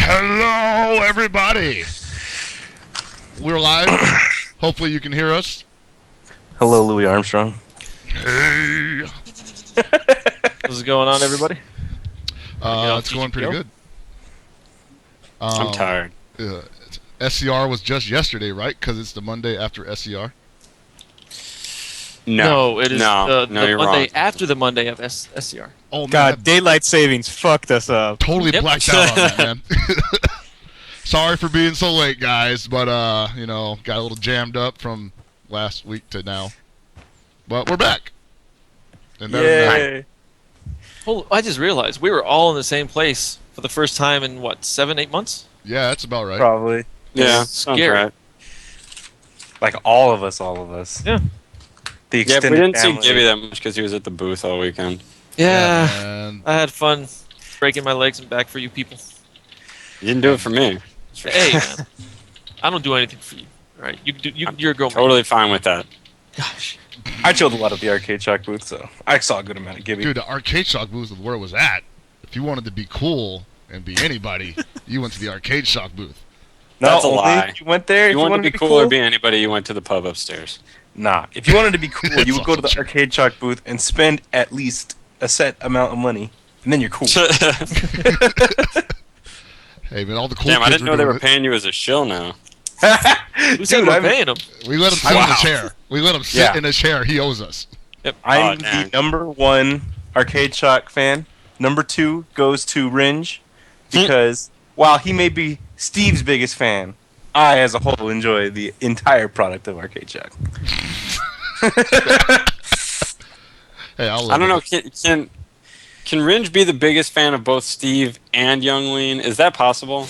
Hello, everybody. We're live. Hopefully you can hear us. Hello, Louis Armstrong. Hey. What's going on, everybody? It's going pretty good. I'm tired. SCR was just yesterday, right? Because it's the Monday after SCR. No, it is the you're Monday wrong. after the Monday of SCR. Oh man, God, daylight savings fucked us up. totally blacked out on that, man. Sorry for being so late, guys, but got a little jammed up from last week to now. But we're back. And better than that. Yay! Oh, I just realized we were all in the same place for the first time in, 7-8 months? Yeah, that's about right. Probably. Yeah, It's sounds scary. right. Like all of us. Yeah. The Yeah, extended we didn't family. see Gibby that much because he was at the booth all weekend. Yeah, And I had fun breaking my legs and back for you people. You didn't do it for me. Hey, man. I don't do anything for you. All right, you're a girl. Totally fine with that. Gosh. I chilled a lot at the Arcade Shock booth, so I saw a good amount of Gibby. dude, the Arcade Shock booth was where it was at. If you wanted to be cool and be anybody, you went to the Arcade Shock booth. That's a only lie. You went there. If you wanted to be cool or be anybody, you went to the pub upstairs. Nah. If you wanted to be cool, you It's would go to the awesome. Arcade Shock booth and spend at least a set amount of money, and then you're cool. Hey, man, all the cool Damn, I kids didn't know they were doing paying you as a shill now. Who said Dude, we're I'm- paying them? it. We let him sit in Wow. a chair. We let him sit Yeah. in a chair. He owes us. Yep. I'm dang. the #1 Arcade Shock fan. Number 2 goes to Ringe because while he may be Steve's biggest fan, I, as a whole, enjoy the entire product of Arcade Shock. Hey, I'll I don't know. live Can Ringe be the biggest fan of both Steve and Young Lean? Is that possible?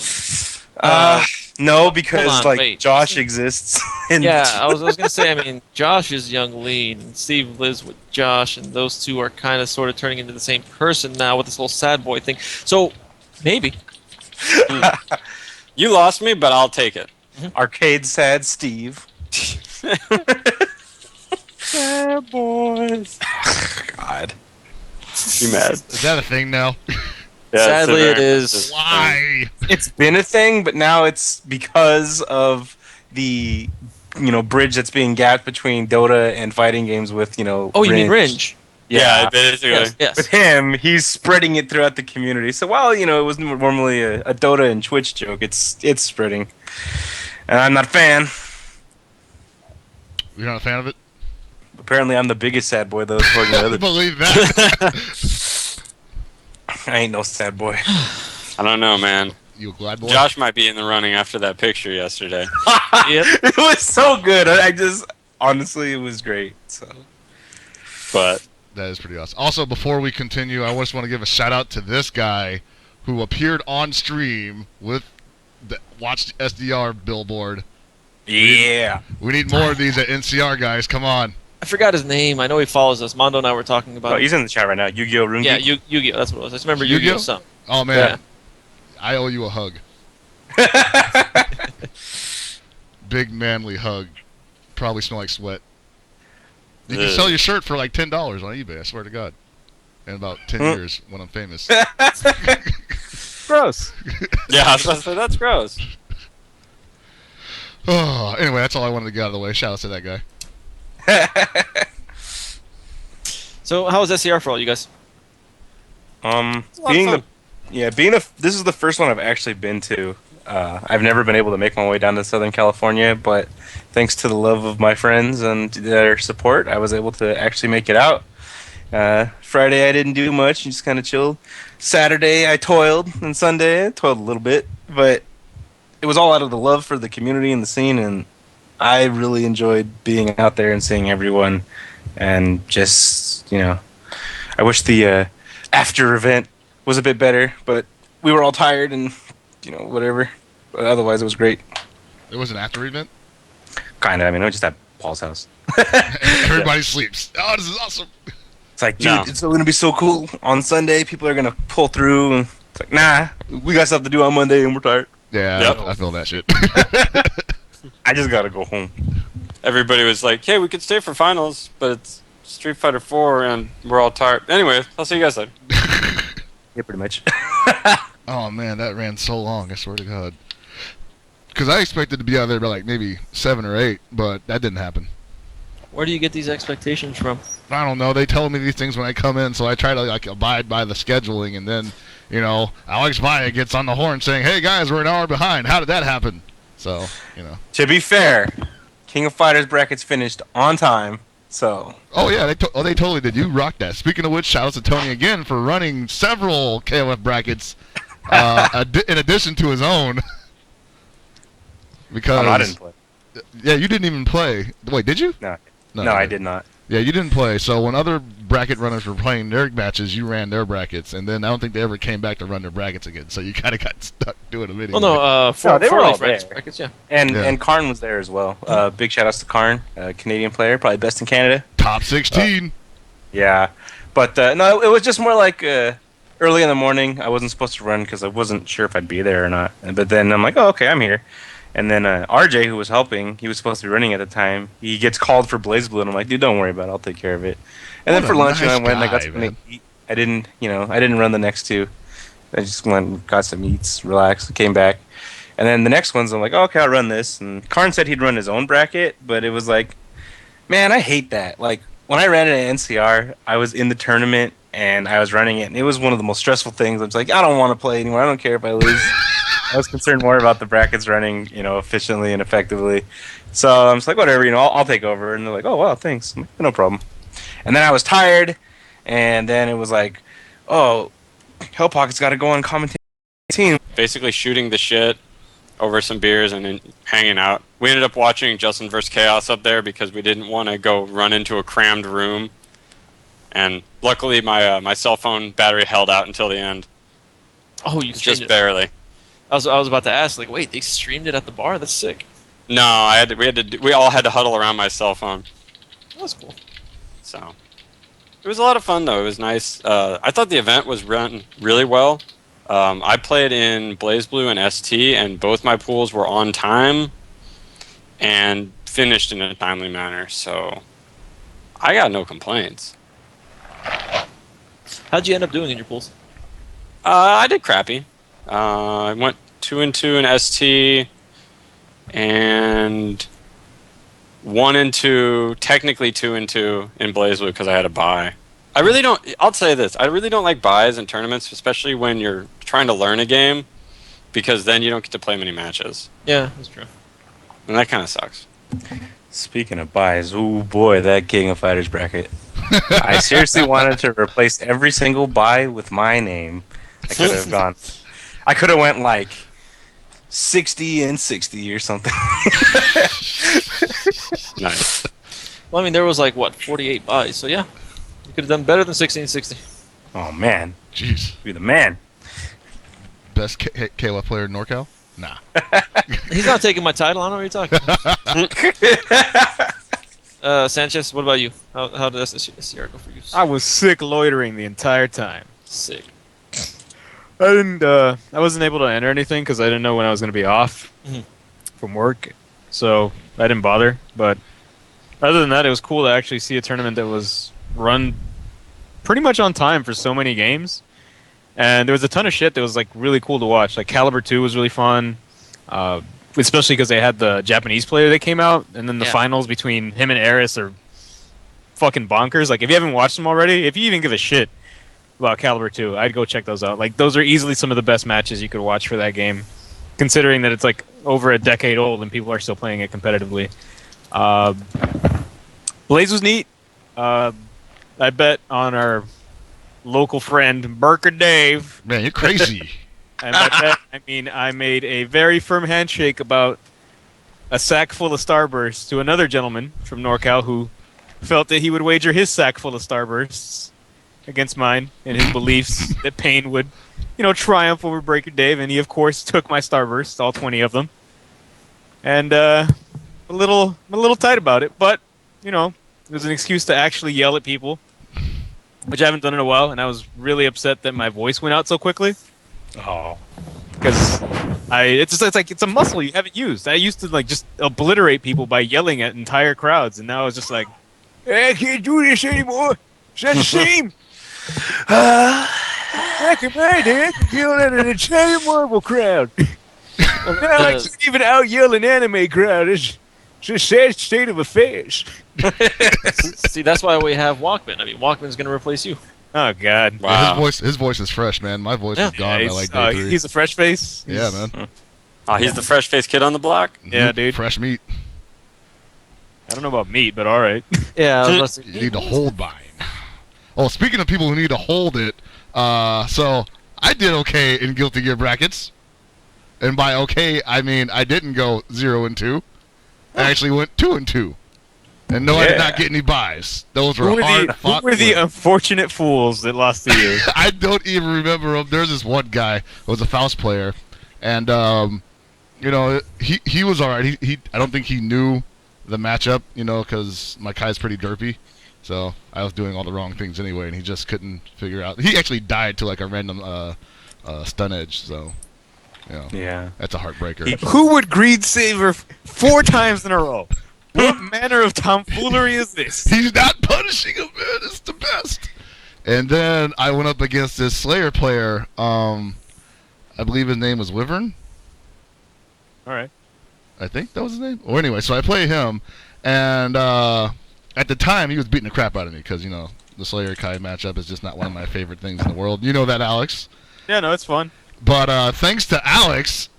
No, because hold on, like wait. Josh exists. And Yeah, I was gonna say. I mean, Josh is young lean, and Steve lives with Josh, and those two are kind of sort of turning into the same person now with this whole sad boy thing. So maybe. You lost me, but I'll take it. Arcade Sad Steve. Sad boys. God. You mad? Is that a thing now? Yeah, Sadly, it's a it very- is. Why? It's been a thing, but now it's because of the bridge that's being gapped between Dota and fighting games with Oh, you mean Ringe? Yeah, basically. Yes. With Yes. him, he's spreading it throughout the community. So while it was normally a Dota and Twitch joke, it's spreading, and I'm not a fan. You're not a fan of it? Apparently, I'm the biggest sad boy though. According to I others. believe that. I ain't no sad boy. I don't know, man. You a glad boy? Josh might be in the running after that picture yesterday. Yep. It was so good. I just honestly, it was great. So But That is pretty awesome. Also, before we continue, I just want to give a shout out to this guy who appeared on stream with the Watch SDR billboard. yeah. We need more of these at NCR, guys. Come on. I forgot his name. I know he follows us. Mondo and I were talking about. Oh, he's in the chat right now. Yu-Gi-Oh! Rungi. yeah, Yu-Gi-Oh. That's what it was. I just remember Yu-Gi-Oh? Yu-Gi-Oh. Some. Oh, man. Yeah. I owe you a hug. Big, manly hug. Probably smell like sweat. You can Ugh. sell your shirt for like $10 on eBay, I swear to God. In about 10 years when I'm famous. Gross. yeah, I was about to say, that's gross. Oh, anyway, that's all I wanted to get out of the way. Shout out to that guy. So how was SCR for all you guys? Being this is the first one I've actually been to. I've never been able to make my way down to Southern California, but thanks to the love of my friends and their support, I was able to actually make it out. Friday I didn't do much, just kind of chilled. Saturday I toiled, and Sunday I toiled a little bit, but it was all out of the love for the community and the scene, and I really enjoyed being out there and seeing everyone, and just, I wish the after event was a bit better, but we were all tired and, whatever. But otherwise, it was great. It was an after event. Kind of. I mean, it was just at Paul's house. Everybody sleeps. Oh, this is awesome. It's like, dude, No. it's going to be so cool. On Sunday, people are going to pull through. And it's like, nah, we got stuff to do on Monday and we're tired. Yeah, Yep. I feel that shit. I just got to go home. Everybody was like, hey, we could stay for finals, but it's Street Fighter 4 and we're all tired. Anyway, I'll see you guys later. Yeah, pretty much. Oh man, that ran so long. I swear to God. Because I expected to be out there by like maybe 7 or 8, but that didn't happen. Where do you get these expectations from? I don't know. They tell me these things when I come in, so I try to like abide by the scheduling, and then, you know, Alex Maya gets on the horn saying, "Hey guys, we're an hour behind. How did that happen?" So, you know. To be fair, King of Fighters brackets finished on time, so. Oh yeah, they totally did. You rocked that. Speaking of which, shout out to Tony again for running several KOF brackets in addition to his own. Because I didn't play. Yeah, you didn't even play. Wait, did you? No, I did not. Yeah, you didn't play. So when other bracket runners were playing their matches, you ran their brackets, and then I don't think they ever came back to run their brackets again. So you kind of got stuck doing a video. Oh no, they were all friends there. brackets, yeah. And Karn was there as well. Big shout outs to Karn, Canadian player, probably best in Canada. Top 16. Yeah, but no, it was just more like early in the morning. I wasn't supposed to run because I wasn't sure if I'd be there or not. But then I'm like, oh, okay, I'm here. And then RJ, who was helping, he was supposed to be running at the time. He gets called for Blaze Blue, and I'm like, dude, don't worry about it. I'll take care of it. And What then for a lunch, nice I went and I got guy, something man. to eat. I didn't run the next two. I just went and got some eats, relaxed, came back. And then the next ones, I'm like, oh, okay, I'll run this. And Karn said he'd run his own bracket, but it was like, man, I hate that. Like, when I ran it at NCR, I was in the tournament, and I was running it, and it was one of the most stressful things. I was like, I don't want to play anymore. I don't care if I lose. I was concerned more about the brackets running, efficiently and effectively. So I'm just like, whatever, I'll take over. And they're like, oh, wow, thanks. I'm like, no problem. And then I was tired, and then it was like, oh, Hell Pocket's got to go on commentating team. Basically shooting the shit over some beers and then hanging out. We ended up watching Justin vs. Chaos up there because we didn't want to go run into a crammed room. And luckily my cell phone battery held out until the end. Oh, you streamed Just it. barely. I was about to ask, like, wait, they streamed it at the bar? That's sick. No, we all had to huddle around my cell phone. That's cool. So it was a lot of fun though. It was nice. I thought the event was run really well. I played in Blaze Blue and ST, and both my pools were on time and finished in a timely manner. So I got no complaints. How'd you end up doing in your pools? I did crappy. I went 2-2 in ST and 1-2, technically 2-2 in Blaze Blue because I had a bye. I'll say this, I really don't like buys in tournaments, especially when you're trying to learn a game, because then you don't get to play many matches. Yeah, that's true. And that kind of sucks. Speaking of buys, oh boy, that King of Fighters bracket. I seriously wanted to replace every single buy with my name. I could have went like 60 and 60 or something. Nice. Well, I mean, there was like, 48 buys, so yeah. You could have done better than 60 and 60. Oh man, Jeez. you're the man. Best KOF player in NorCal? Nah. He's not taking my title. I don't know what you're talking about. Sanchez, what about you? How did SCR go for you? I was sick loitering the entire time. Sick. I wasn't able to enter anything because I didn't know when I was going to be off from work, so I didn't bother. But other than that, it was cool to actually see a tournament that was run pretty much on time for so many games. And there was a ton of shit that was like really cool to watch. Like Caliber 2 was really fun, especially because they had the Japanese player that came out, and then the finals between him and Eris are fucking bonkers. Like if you haven't watched them already, if you even give a shit about Caliber 2, I'd go check those out. Like those are easily some of the best matches you could watch for that game, considering that it's like over a decade old and people are still playing it competitively. Blaze was neat. I bet on our local friend Burker Dave. Man, you're crazy. And by that, I mean I made a very firm handshake about a sack full of Starbursts to another gentleman from NorCal who felt that he would wager his sack full of Starbursts against mine and his beliefs that Payne would, triumph over Breaker Dave, and he of course took my Starbursts, all 20 of them. And a little tight about it, but it was an excuse to actually yell at people, which I haven't done in a while, and I was really upset that my voice went out so quickly. Oh, Because it's a muscle you haven't used. I used to like just obliterate people by yelling at entire crowds, and now it's just like, I can't do this anymore. It's not the same. Back in my day, yelling at an entire Marvel crowd. Now I can't even out yell an anime crowd. It's a sad state of affairs. See, that's why we have Walkman. I mean, Walkman's going to replace you. Oh God! Wow. His voice is fresh, man. My voice is gone by like day 3. He's a fresh face. Yeah, man. Oh, he's the fresh faced kid on the block. Yeah, dude. Fresh meat. I don't know about meat, but all right. Yeah, You need to hold mine. Oh, speaking of people who need to hold it, so I did okay in Guilty Gear brackets, and by okay I mean I didn't go 0 and 2. I actually went 2 and 2, and no, I did not get any buys. Those were hard fought. Who were the unfortunate fools that lost to you? I don't even remember him. There's this one guy who was a Faust player, and you know he was all right. He I don't think he knew the matchup, you know, because my Kai's pretty derpy. So I was doing all the wrong things anyway, and he just couldn't figure out. He actually died to like a random stun edge. So, you know, Yeah. that's a heartbreaker. Who would greed saver 4 times in a row? What manner of tomfoolery is this? He's not punishing him, man. It's the best. And then I went up against this Slayer player. I believe his name was Wyvern. All right. I think that was his name. Or anyway, so I play him, and at the time he was beating the crap out of me because, you know, the Slayer Kai matchup is just not one of my favorite things in the world. You know that, Alex. Yeah, no, it's fun. But thanks to Alex,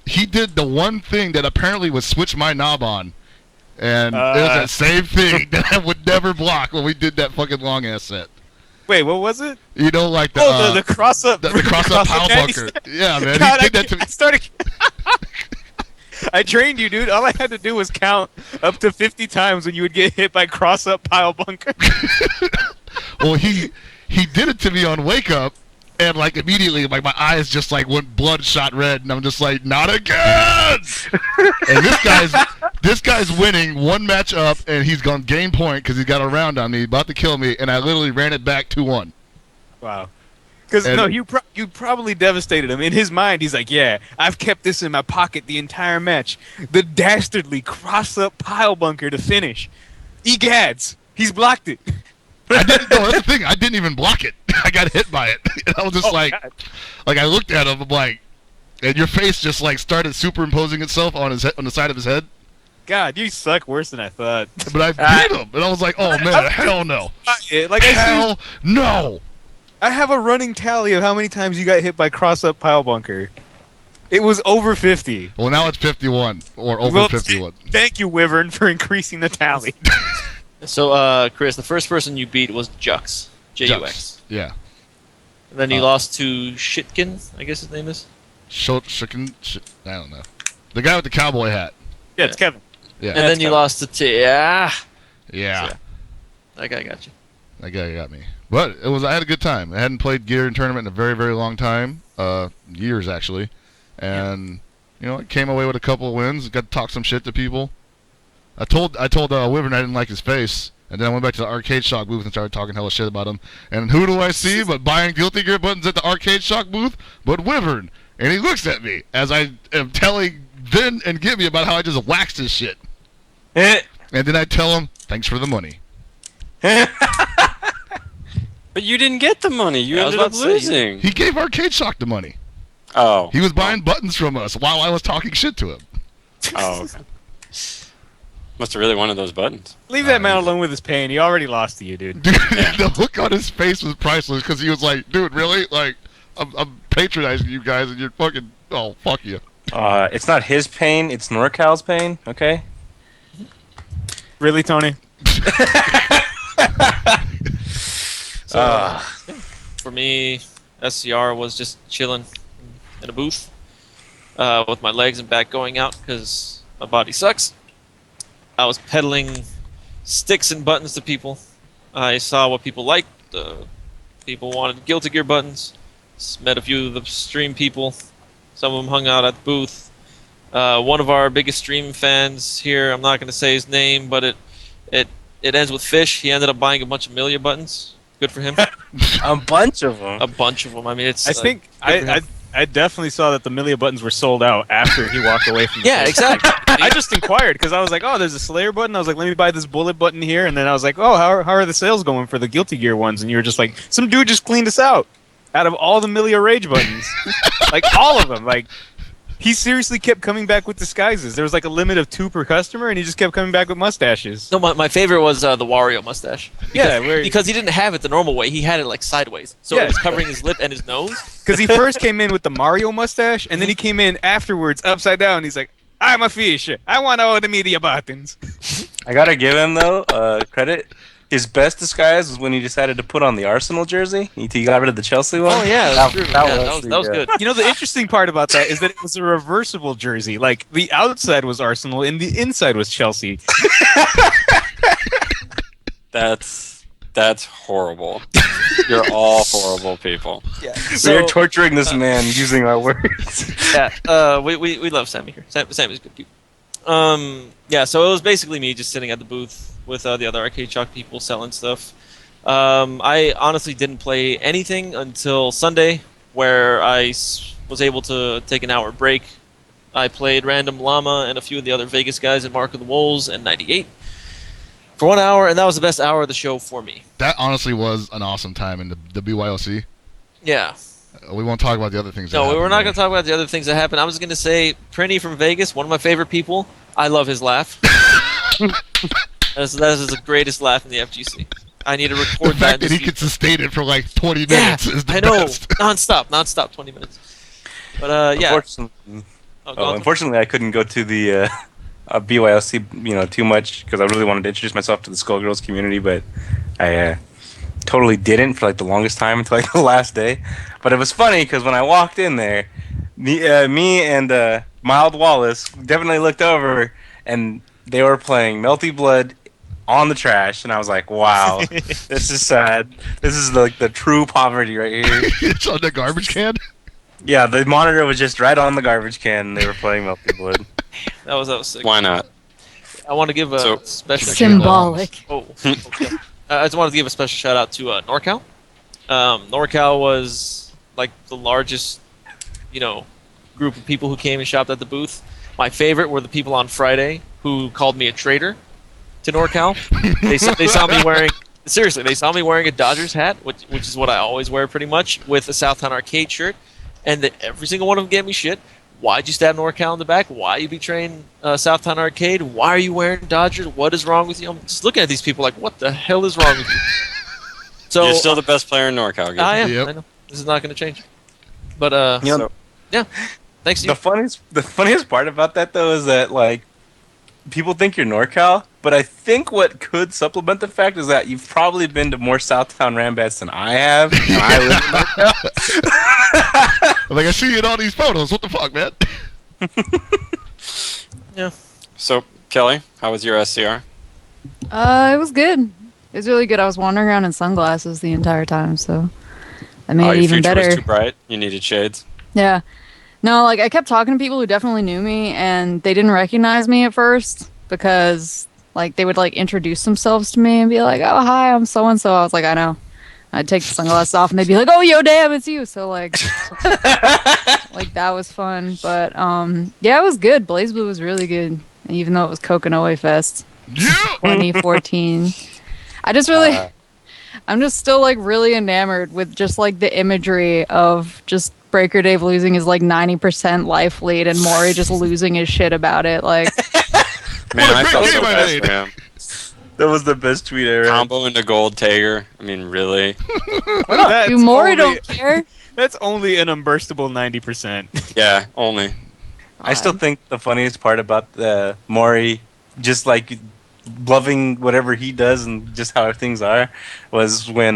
he did the one thing that apparently would switch my knob on. And it was that same thing that I would never block when we did that fucking long ass set. Wait, what was it? You know, like the the cross up. the cross up pile bunker. Yeah, man. God, He did that to me. I started. I trained you, dude. All I had to do was count up to 50 times when you would get hit by cross up pile bunker. Well, he did it to me on Wake Up, and like immediately, like my eyes just like went bloodshot red, and I'm just like, not again. And this guy's winning one match up, and he's gone game point because he's got a round on me, about to kill me, and I literally ran it back 2-1. Wow. Because no, you probably devastated him. In his mind, he's like, "Yeah, I've kept this in my pocket the entire match. The dastardly cross-up pile bunker to finish. Egads, he's blocked it." I didn't. No, that's the thing. I didn't even block it. I got hit by it. And I was just God. like I looked at him. I'm like, and your face just like started superimposing itself on his head, on the side of his head. God, you suck worse than I thought. But I beat him, and I was like, oh man, hell no, hell no. I have a running tally of how many times you got hit by cross-up pile bunker. It was over 50. Well, now it's 51 or over 51. Thank you, Wyvern, for increasing the tally. So, Chris, the first person you beat was Jux. Jux. Yeah. And then you lost to Shitkin, I guess his name is. I don't know. The guy with the cowboy hat. Yeah, it's Kevin. Yeah. And then you lost to Yeah. That guy got you. That guy got me. But I had a good time. I hadn't played Gear in tournament in a very, very long time. Years, actually. And, you know, I came away with a couple of wins. Got to talk some shit to people. I told Wyvern I didn't like his face. And then I went back to the Arcade Shock booth and started talking hella shit about him. And who do I see but buying Guilty Gear buttons at the Arcade Shock booth? But Wyvern. And he looks at me as I am telling Vin and Gibby about how I just waxed his shit. And then I tell him, thanks for the money. But you didn't get the money. You ended up losing. He gave Arcade Shock the money. Oh. He was buying buttons from us while I was talking shit to him. Oh, okay. Must have really wanted those buttons. Leave that man alone with his pain. He already lost to you, dude. Dude, the look on his face was priceless because he was like, dude, really? Like, I'm patronizing you guys and you're fucking, oh, fuck you. It's not his pain, it's NorCal's pain, okay? Really, Tony? For me, SCR was just chilling in a booth with my legs and back going out because my body sucks. I was peddling sticks and buttons to people. I saw what people liked. People wanted Guilty Gear buttons. Met a few of the stream people. Some of them hung out at the booth. One of our biggest stream fans here, I'm not going to say his name, but it ends with Fish. He ended up buying a bunch of Milia buttons. Good for him. A bunch of them. A bunch of them. I mean, it's. I think I definitely saw that the Milia buttons were sold out after he walked away from the Yeah, place. exactly. I just inquired because I was like, oh, there's a Slayer button. I was like, let me buy this bullet button here. And then I was like, oh, how are the sales going for the Guilty Gear ones? And you were just like, some dude just cleaned us out. out of all the Millia Rage buttons. Like, all of them. Like, he seriously kept coming back with disguises. There was like a limit of 2 per customer, and he just kept coming back with mustaches. No, my favorite was the Wario mustache. Yeah, Because he didn't have it the normal way. He had it like sideways. So it was covering his lip and his nose. Because he first came in with the Mario mustache, and then he came in afterwards upside down. He's like, I'm a fish. I want all the media buttons. I gotta give him though credit. His best disguise was when he decided to put on the Arsenal jersey. He got rid of the Chelsea one. Oh yeah, that's true. That was good. You know, the interesting part about that is that it was a reversible jersey. Like, the outside was Arsenal and the inside was Chelsea. That's horrible. You're all horrible people. Yeah. We're torturing this man using our words. Yeah. We love Sammy here. Sammy's good people. Yeah. So it was basically me just sitting at the booth with the other Arcade Shock people selling stuff. I honestly didn't play anything until Sunday, where I was able to take an hour break. I played Random Llama and a few of the other Vegas guys in Mark of the Wolves and 98 for 1 hour, and that was the best hour of the show for me. That honestly was an awesome time in the BYOC. Yeah. We won't talk about the other things. No, we're not going to talk about the other things that happened. I was going to say, Prinny from Vegas, one of my favorite people. I love his laugh. That is the greatest laugh in the FGC. I need to record the fact that he could sustain it for like 20 minutes is the I know. best. Non-stop, 20 minutes. But, yeah. Unfortunately, I couldn't go to the BYOC, too much because I really wanted to introduce myself to the Skullgirls community, but I totally didn't for like the longest time until like the last day. But it was funny because when I walked in there, me and Mild Wallace definitely looked over, and they were playing Melty Blood on the trash, and I was like, wow, this is sad. This is like the true poverty right here. It's on the garbage can? Yeah, the monitor was just right on the garbage can, and they were playing Melty Blood. That was sick. Why not? I want to give a special symbolic. Shout-out. Oh, okay. I just wanted to give a special shout out to NorCal. NorCal was like the largest, group of people who came and shopped at the booth. My favorite were the people on Friday who called me a traitor to NorCal. They saw me wearing. Seriously, they saw me wearing a Dodgers hat, which is what I always wear pretty much, with a Southtown Arcade shirt, and every single one of them gave me shit. Why'd you stab NorCal in the back? Why are you betraying Southtown Arcade? Why are you wearing Dodgers? What is wrong with you? I'm just looking at these people like, what the hell is wrong with you? So you're still the best player in NorCal. I am. Yep. I know. This is not going to change. But yeah. Thanks. The funniest part about that though is that like people think you're NorCal, but I think what could supplement the fact is that you've probably been to more Southtown Rambats than I have. And I live in NorCal. Like, I see you in all these photos. What the fuck, man? Yeah. So, Kelly, how was your SCR? It was good. It was really good. I was wandering around in sunglasses the entire time, so that made it your even future better. was too bright. You needed shades. Yeah. No, like, I kept talking to people who definitely knew me, and they didn't recognize me at first because, like, they would, like, introduce themselves to me and be like, oh, hi, I'm so-and-so. I was like, I know. I'd take the sunglasses off, and they'd be like, oh, yo, damn, it's you. So, like, that was fun. But, yeah, it was good. Blaze Blue was really good, even though it was Coconoe Fest Yeah! 2014. I just really... I'm just still, like, really enamored with just, like, the imagery of just Breaker Dave losing his, like, 90% life lead and Maury just losing his shit about it. Like, Man, I felt so game I bad made. for him. That was the best tweet I read. Combo into Gold Tager. I mean, really? That's you Maury only- don't care? That's only an unburstable 90%. Yeah, only. I still think the funniest part about the Maury just like loving whatever he does and just how things are was when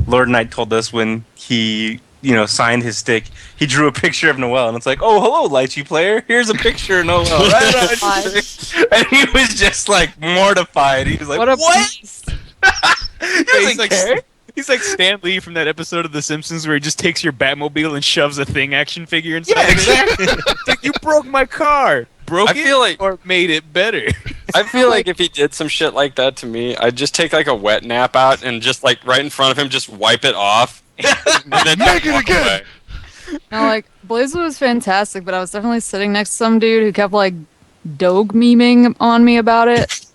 Lord Knight told us when he signed his stick, he drew a picture of Noel, and it's like, oh, hello, Lychee player, here's a picture of Noel. And he was just like mortified. He was like, What a what? beast. He doesn't care. He's like Stan Lee from that episode of The Simpsons where he just takes your Batmobile and shoves a Thing action figure inside. Yeah, exactly. It's like, you broke my car. Broke I it feel like- or made it better? I feel like if he did some shit like that to me, I'd just take like a wet nap out and just like right in front of him, just wipe it off. And then Make it walk again. away. No, like, Blaze Blue was fantastic, but I was definitely sitting next to some dude who kept, like, dog memeing on me about it.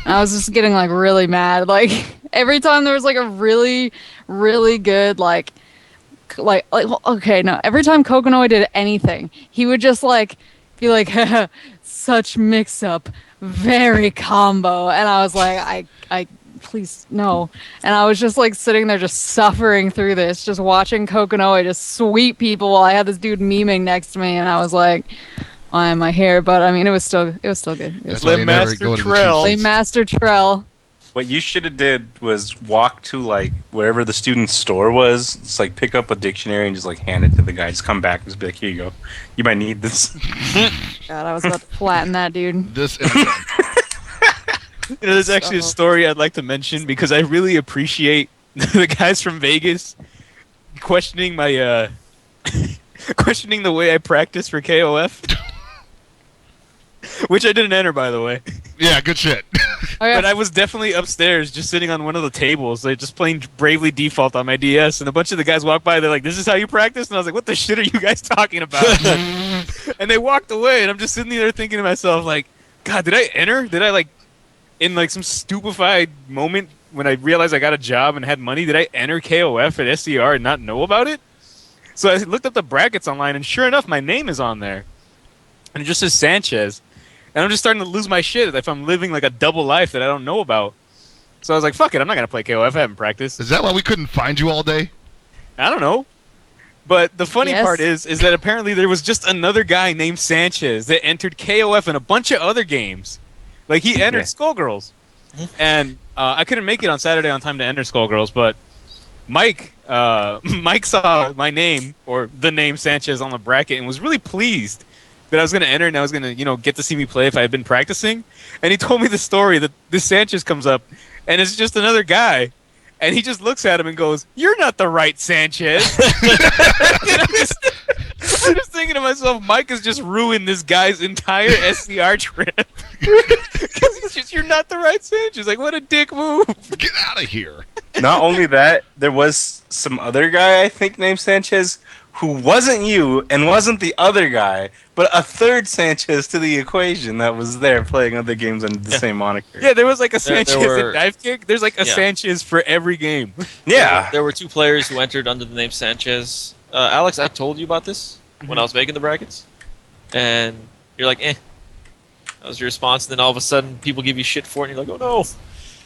I was just getting, like, really mad. Like, every time there was, like, a really, really good, like, okay, no. Every time Kokonoi did anything, he would just like be like, such mix up, very combo, and I was like, I please no. And I was just like sitting there, just suffering through this, just watching Kokonoi just sweep people while I had this dude memeing next to me, and I was like, why am I here? But I mean, it was still good. That's why you never go to the Trell. Play cheat sheets. Master Trell. What you should have did was walk to like wherever the student's store was. Just like pick up a dictionary and just like hand it to the guy. Just come back and just be like, here you go. You might need this. God, I was about to flatten that dude. This immigrant. There's actually a story I'd like to mention because I really appreciate the guys from Vegas questioning my questioning the way I practice for KOF. Which I didn't enter, by the way. Yeah, good shit. Oh, yeah. But I was definitely upstairs, just sitting on one of the tables, like just playing Bravely Default on my DS, and a bunch of the guys walked by. They're like, "This is how you practice," and I was like, "What the shit are you guys talking about?" And they walked away, and I'm just sitting there thinking to myself, like, "God, did I enter? Did I like, in like some stupefied moment when I realized I got a job and had money, did I enter KOF at SCR and not know about it?" So I looked up the brackets online, and sure enough, my name is on there, and it just says Sanchez. And I'm just starting to lose my shit if I'm living like a double life that I don't know about. So I was like, fuck it, I'm not going to play KOF. I haven't practiced. Is that why we couldn't find you all day? I don't know. But the funny Yes. part is that apparently there was just another guy named Sanchez that entered KOF and a bunch of other games. Like he entered Yeah. Skullgirls. And I couldn't make it on Saturday on time to enter Skullgirls, but Mike saw my name, or the name Sanchez, on the bracket and was really pleased that I was going to enter and I was going to, get to see me play if I had been practicing. And he told me the story that this Sanchez comes up and it's just another guy. And he just looks at him and goes, "You're not the right Sanchez." And I'm just thinking to myself, Mike has just ruined this guy's entire SCR trip. Because he's just, "You're not the right Sanchez." Like, what a dick move. Get out of here. Not only that, there was some other guy I think named Sanchez who wasn't you and wasn't the other guy, but a third Sanchez to the equation that was there playing other games under the same moniker. Yeah, there was like a There Sanchez were- in Dive Kick. There's like a Yeah. Sanchez for every game. Yeah. There were two players who entered under the name Sanchez. Alex, I told you about this when I was making the brackets, and you're like, "Eh." That was your response, and then all of a sudden, people give you shit for it, and you're like, "Oh no."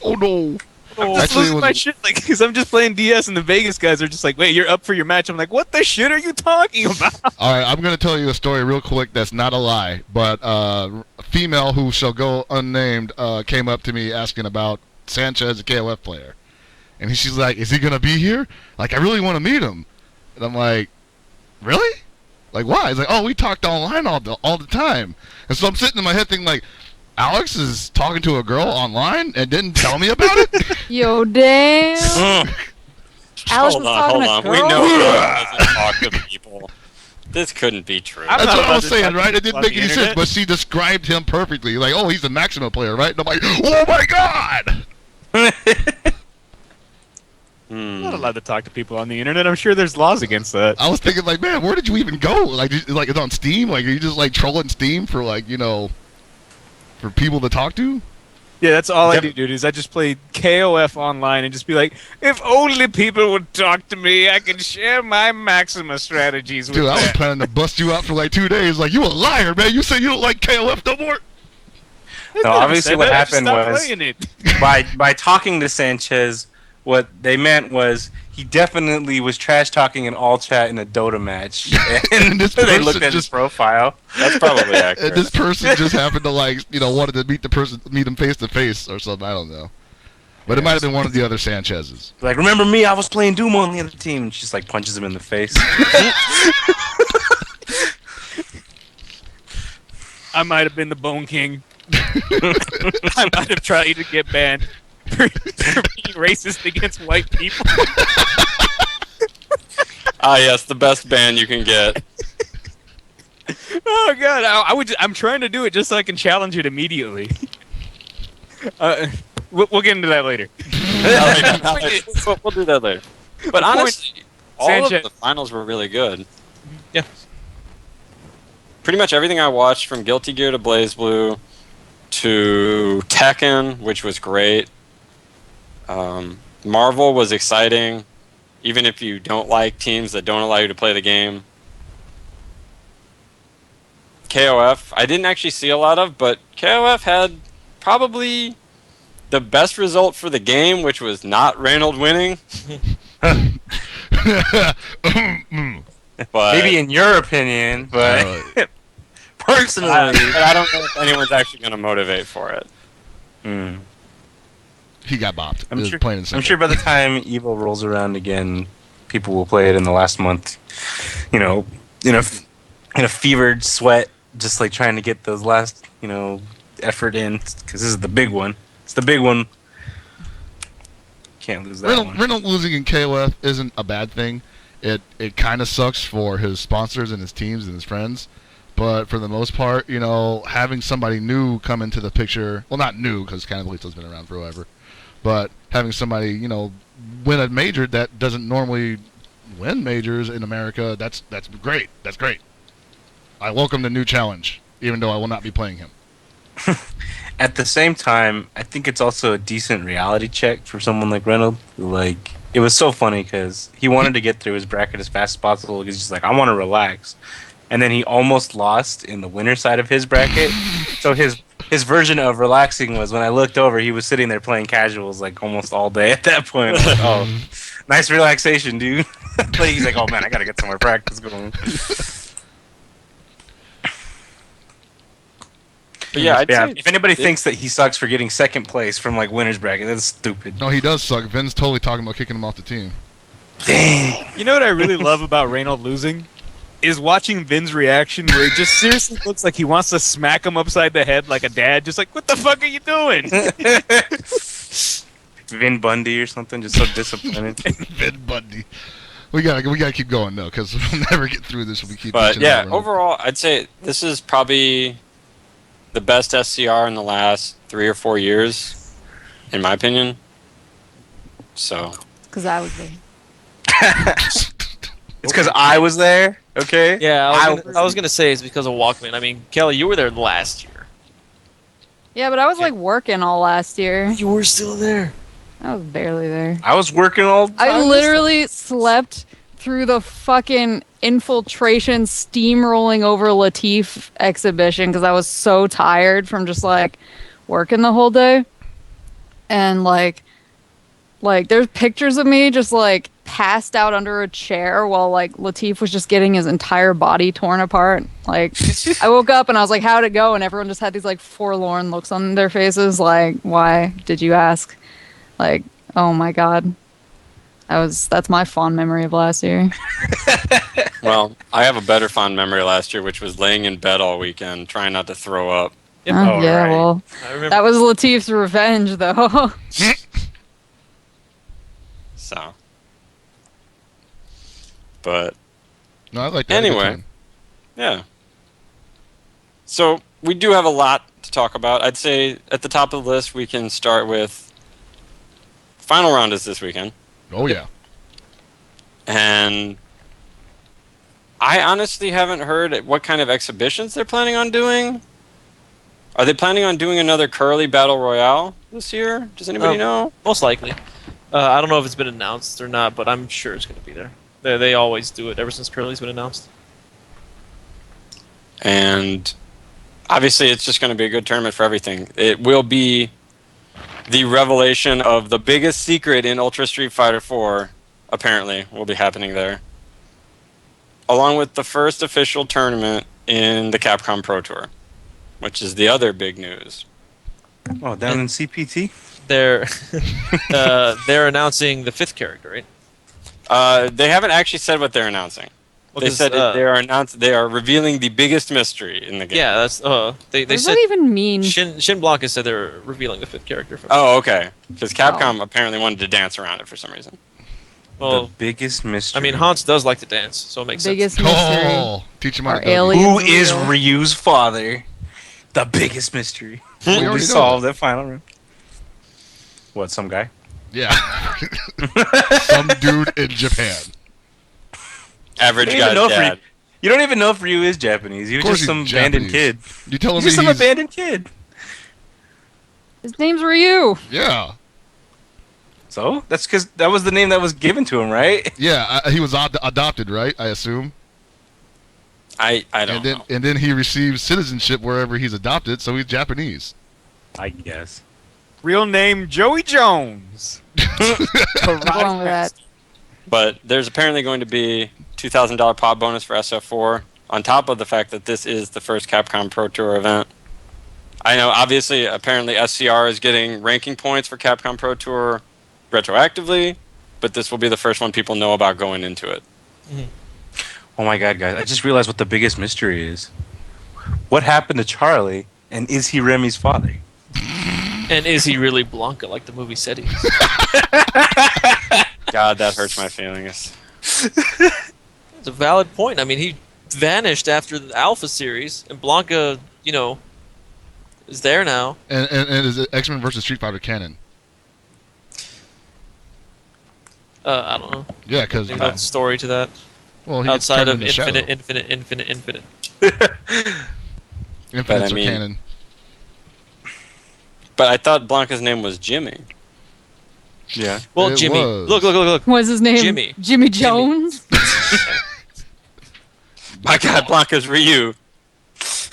Oh no. I'm just Actually, losing it was- my shit, like, because I'm just playing DS and the Vegas guys are just like, "Wait, you're up for your match?" I'm like, "What the shit are you talking about?" All right, I'm going to tell you a story real quick that's not a lie, but a female who shall go unnamed came up to me asking about Sanchez, a KOF player. And she's like, "Is he going to be here? Like, I really want to meet him." And I'm like, "Really? Like, why?" He's like, "Oh, we talked online all the time." And so I'm sitting in my head thinking, like, Alex is talking to a girl online and didn't tell me about it? Yo, damn. Alex was talking to We girls? know he doesn't talk to people. This couldn't be true. I'm That's not what I allowed was to saying, talk to right? It people didn't on make the any sense, internet. but she described him perfectly. Like, "Oh, he's a Maxima player, right?" And I'm like, "Oh my god!" I'm not allowed to talk to people on the internet. I'm sure there's laws against that. I was thinking, like, man, where did you even go? Like, it's on Steam? Like, are you just, like, trolling Steam for, like, for people to talk to? Yeah, that's all I Yep. do, dude, is I just play KOF online and just be like, "If only people would talk to me, I could share my Maxima strategies with Dude, I was them." planning to bust you out for, like, 2 days. Like, you a liar, man. You said you don't like KOF no more? No, obviously Said what that, I just happened stopped was playing it. by talking to Sanchez, what they meant was he definitely was trash talking in all chat in a Dota match. And this they person looked at his just- profile. That's probably And accurate. this person just happened to, like, wanted to meet him face to face or something. I don't know. But it might have been one of the other Sanchez's. Like, remember me? I was playing Doom on the other team. And she just like punches him in the face. I might have been the Bone King. I might have tried to get banned for being racist against white people. Ah, yes, the best band you can get. Oh god, I'm trying to do it just so I can challenge it immediately. We'll get into that later. We'll do that later. But The point- honestly, all Sanchez- of the finals were really good. Yeah. Pretty much everything I watched, from Guilty Gear to BlazBlue to Tekken, which was great. Marvel was exciting. even if you don't like teams that don't allow you to play the game. KOF, I didn't actually see a lot of, but KOF had probably the best result for the game, which was not Reynold winning. But Maybe in your opinion, but personally, I don't know if anyone's actually going to motivate for it. He got bopped. I'm It was sure. plain and simple. I'm sure by the time Evo rolls around again, people will play it in the last month. You know, in a fevered sweat, just like trying to get those last, effort in, because this is the big one. It's the big one. Can't lose that one. Reynolds losing in KOF isn't a bad thing. It kind of sucks for his sponsors and his teams and his friends, but for the most part, having somebody new come into the picture, well, not new because Cannibalisto's been around forever, but having somebody win a major that doesn't normally win majors in America, that's great. That's great. I welcome the new challenge, even though I will not be playing him. At the same time, I think it's also a decent reality check for someone like Reynolds. Like, it was so funny because he wanted to get through his bracket as fast as possible. He's just like, I want to relax. And then he almost lost in the winner side of his bracket. So his version of relaxing was when I looked over, he was sitting there playing casuals like almost all day at that point. I'm like, oh, nice relaxation, dude. Like, he's like, oh man, I got to get some more practice going. But yeah, I'd say If anybody thinks that he sucks for getting second place from like winner's bracket, that's stupid. No, he does suck. Vin's totally talking about kicking him off the team. Dang. You know what I really love about Reynold losing? Is watching Vin's reaction where he just seriously looks like he wants to smack him upside the head like a dad, just like, what the fuck are you doing? Vin Bundy or something, just so disappointed. Vin Bundy. We gotta keep going though, because we'll never get through this if we keep. But bitching yeah, about it. overall, I'd say this is probably the best SCR in the last 3 or 4 years, in my opinion. So, Because I was there. It's because I was there, okay? Yeah, I was gonna say it's because of Walkman. I mean, Kelly, you were there last year. Yeah, but I was like working all last year. You were still there. I was barely there. I was working all the time. I literally slept through the fucking infiltration steamrolling over Latif exhibition because I was so tired from just like working the whole day. And like there's pictures of me just like passed out under a chair while like Latif was just getting his entire body torn apart. Like I woke up and I was like, how'd it go? And everyone just had these like forlorn looks on their faces like, why did you ask? Like, oh my god. That's my fond memory of last year. well, I have a better fond memory last year, which was laying in bed all weekend, trying not to throw up. Yep. Yeah, well, I remember. that was Latif's revenge, though. So, but No, I like that. Anyway. yeah. So we do have a lot to talk about. I'd say at the top of the list we can start with final round is this weekend. Oh yeah. And I honestly haven't heard what kind of exhibitions they're planning on doing. Are they planning on doing another Curly Battle Royale this year? Does anybody know? Most likely. I don't know if it's been announced or not, but I'm sure it's going to be there. They always do it ever since Curly's been announced. And obviously it's just going to be a good tournament for everything. It will be the revelation of the biggest secret in Ultra Street Fighter 4, apparently, will be happening there. Along with the first official tournament in the Capcom Pro Tour, which is the other big news. Oh, down in CPT? They're announcing the 5th character, right? They haven't actually said what they're announcing. Well, They 'cause, said they are revealing the biggest mystery in the game. Yeah, that's they What does said that even mean? Shin Blanca said they're revealing the 5th character. From Oh, okay. Because Capcom apparently wanted to dance around it for some reason. well, The biggest mystery. I mean, Hans does like to dance, so it makes Biggest sense. mystery. Oh, teach him how Our to alien- Who is real. Ryu's father? The biggest mystery. We Will be already know solved at final round. What, some guy? Yeah. Some dude in Japan. Average You don't even guy's know if dad. You don't even know if Ryu is Japanese. He was course just some he's abandoned Japanese. kid. You telling He's me just some he's abandoned kid. His name's Ryu. yeah. So that's because that was the name that was given to him, right? Yeah, he was adopted, right? I assume. I don't know. And then he receives citizenship wherever he's adopted, so he's Japanese. I guess. Real name Joey Jones. What's wrong with that? But there's apparently going to be $2,000 pop bonus for SF4 on top of the fact that this is the first Capcom Pro Tour event. I know, obviously, apparently SCR is getting ranking points for Capcom Pro Tour retroactively, but this will be the first one people know about going into it. Mm-hmm. Oh my god, guys! I just realized what the biggest mystery is. What happened to Charlie, and is he Remy's father? And is he really Blanca like the movie said he is? God, that hurts my feelings. It's a valid point. I mean, he vanished after the Alpha series, and Blanca, is there now. And is it X-Men versus Street Fighter canon? I don't know. Yeah, because There's no story to that. well, he gets Outside turned of into Shadow. infinite. Infinites I mean- are canon. But I thought Blanca's name was Jimmy. Yeah. Well, It Jimmy. was. Look. What's his name? Jimmy. Jimmy Jones? My God, Blanca's Ryu.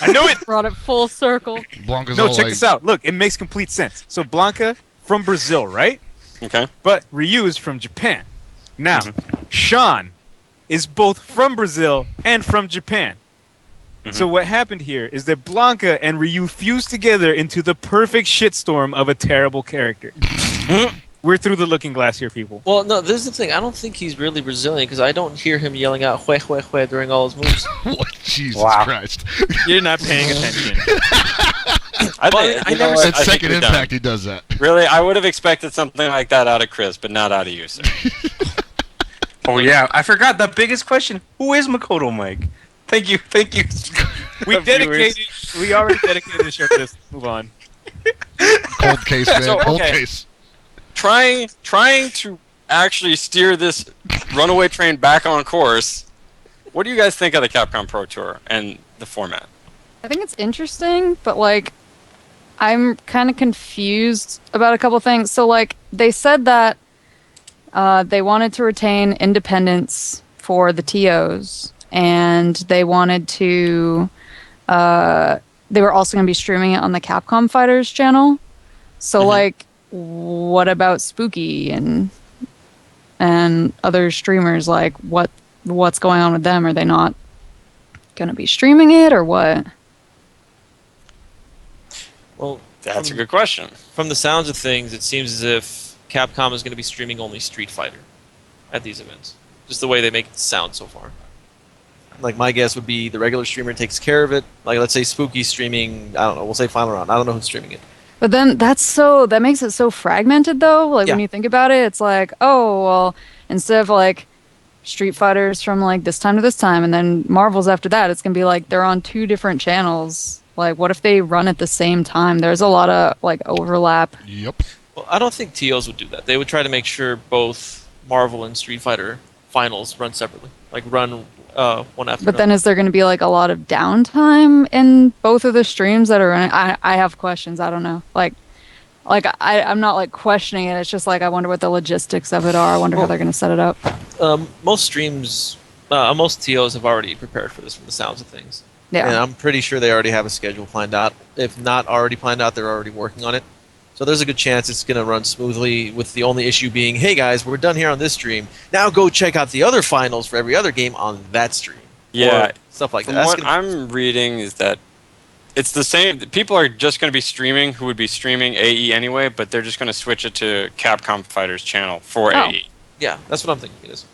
I know it. Brought it full circle. Blanca's No, all check like, this out. Look, it makes complete sense. So Blanca from Brazil, right? Okay. But Ryu is from Japan. Now, Sean is both from Brazil and from Japan. So what happened here is that Blanca and Ryu fused together into the perfect shitstorm of a terrible character. We're through the looking glass here, people. Well, no, this is the thing. I don't think he's really Brazilian because I don't hear him yelling out "hue hue hue" during all his moves. What? Jesus Wow. Christ! You're not paying attention. I never At Second Impact, he does that. Really, I would have expected something like that out of Chris, but not out of you, sir. Oh yeah, I forgot the biggest question. Who is Makoto Mike? Thank you. We already dedicated the show to this. Move on. Cold case, man. So, Cold okay. case. Trying to actually steer this runaway train back on course. What do you guys think of the Capcom Pro Tour and the format? I think it's interesting, but I'm kind of confused about a couple things. So they said that they wanted to retain independence for the TOs, and they wanted to. They were also going to be streaming it on the Capcom Fighters channel. So what about Spooky and other streamers? What's going on with them? Are they not going to be streaming it or what? Well, That's a good question. from the sounds of things, it seems as if Capcom is going to be streaming only Street Fighter at these events. Just the way they make it sound so far. Like, my guess would be the regular streamer takes care of it. Like, let's say Spooky streaming, I don't know, we'll say Final Round. I don't know who's streaming it. But then that makes it so fragmented though. When Yeah. you think about it, it's instead of Street Fighters from this time to this time and then Marvel's after that, it's going to be they're on two different channels. What if they run at the same time? There's a lot of overlap. Yep. Well, I don't think TOs would do that. They would try to make sure both Marvel and Street Fighter finals run separately. Run one after But then another. is there going to be a lot of downtime in both of the streams that are running? I have questions. I don't know. I'm not questioning it. It's just I wonder what the logistics of it are. I wonder how they're going to set it up. Most streams, most TOs have already prepared for this from the sounds of things. Yeah. And I'm pretty sure they already have a schedule planned out. If not already planned out, they're already working on it. So there's a good chance it's going to run smoothly, with the only issue being, hey guys, we're done here on this stream. Now go check out the other finals for every other game on that stream. Yeah, Or stuff like From that. what I'm reading is that it's the same. People are just going to be streaming who would be streaming AE anyway, but they're just going to switch it to Capcom Fighters channel for Oh. AE. Yeah, that's what I'm thinking it is.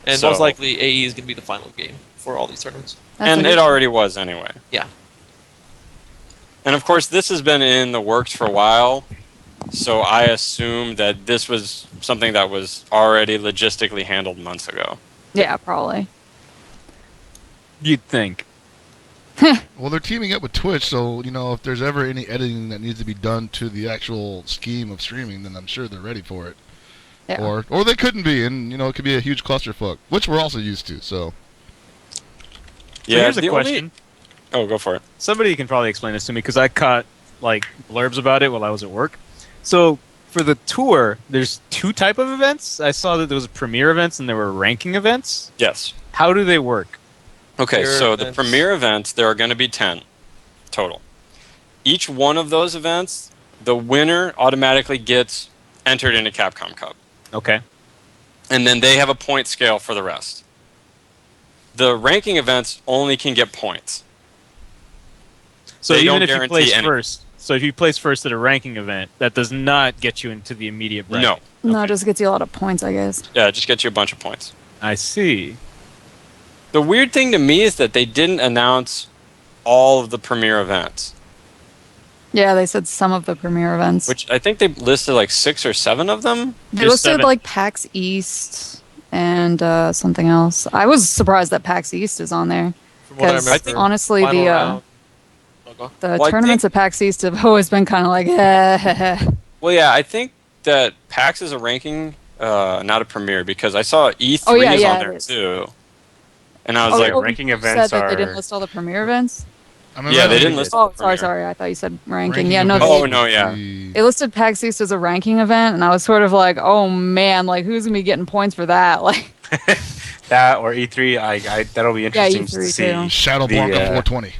And So- most likely AE is going to be the final game for all these tournaments. That's And a it good- already was anyway. Yeah. And of course, this has been in the works for a while, so I assume that this was something that was already logistically handled months ago. Yeah, probably. You'd think. Well, they're teaming up with Twitch, so if there's ever any editing that needs to be done to the actual scheme of streaming, then I'm sure they're ready for it. Yeah. Or they couldn't be, and it could be a huge clusterfuck, which we're also used to. So So here's a the question. Oh, go for it. Somebody can probably explain this to me because I caught blurbs about it while I was at work. So for the tour, there's 2 type of events. I saw that there was premier events and there were ranking events. Yes. How do they work? Okay, Premier so the events. premier events, there are going to be 10 total. Each one of those events, the winner automatically gets entered into Capcom Cup. Okay. And then they have a point scale for the rest. The ranking events only can get points. So They even don't if you guarantee place any- first, so if you place first at a ranking event, that does not get you into the immediate bracket. No. No, it just gets you a lot of points, I guess. Yeah, it just gets you a bunch of points. I see. The weird thing to me is that they didn't announce all of the premier events, Yeah, they said some of the premier events. which I think they listed like 6 or 7 of them. They There's listed 7. like PAX East and something else. I was surprised that PAX East is on there. From what I Because remember, honestly, final the round- Oh, go. the Well, I tournaments at PAX East have always been kind of like, Well, yeah, I think that PAX is a ranking, not a premier, because I saw E3 Oh, yeah, is yeah, on it there is. too. And I was Oh, like, oh, ranking you events said that they are- didn't list all the premier events. I mean, Yeah, they ranking- didn't list- Oh, Premier. sorry. I thought you said ranking. ranking Yeah, no, events Oh, would no, yeah. be- they listed PAX East as a ranking event, and I was sort of like, oh man, like who's gonna be getting points for that? Like, That or E3, that'll be interesting E3 to see. too. Shadow The, Blanca 420.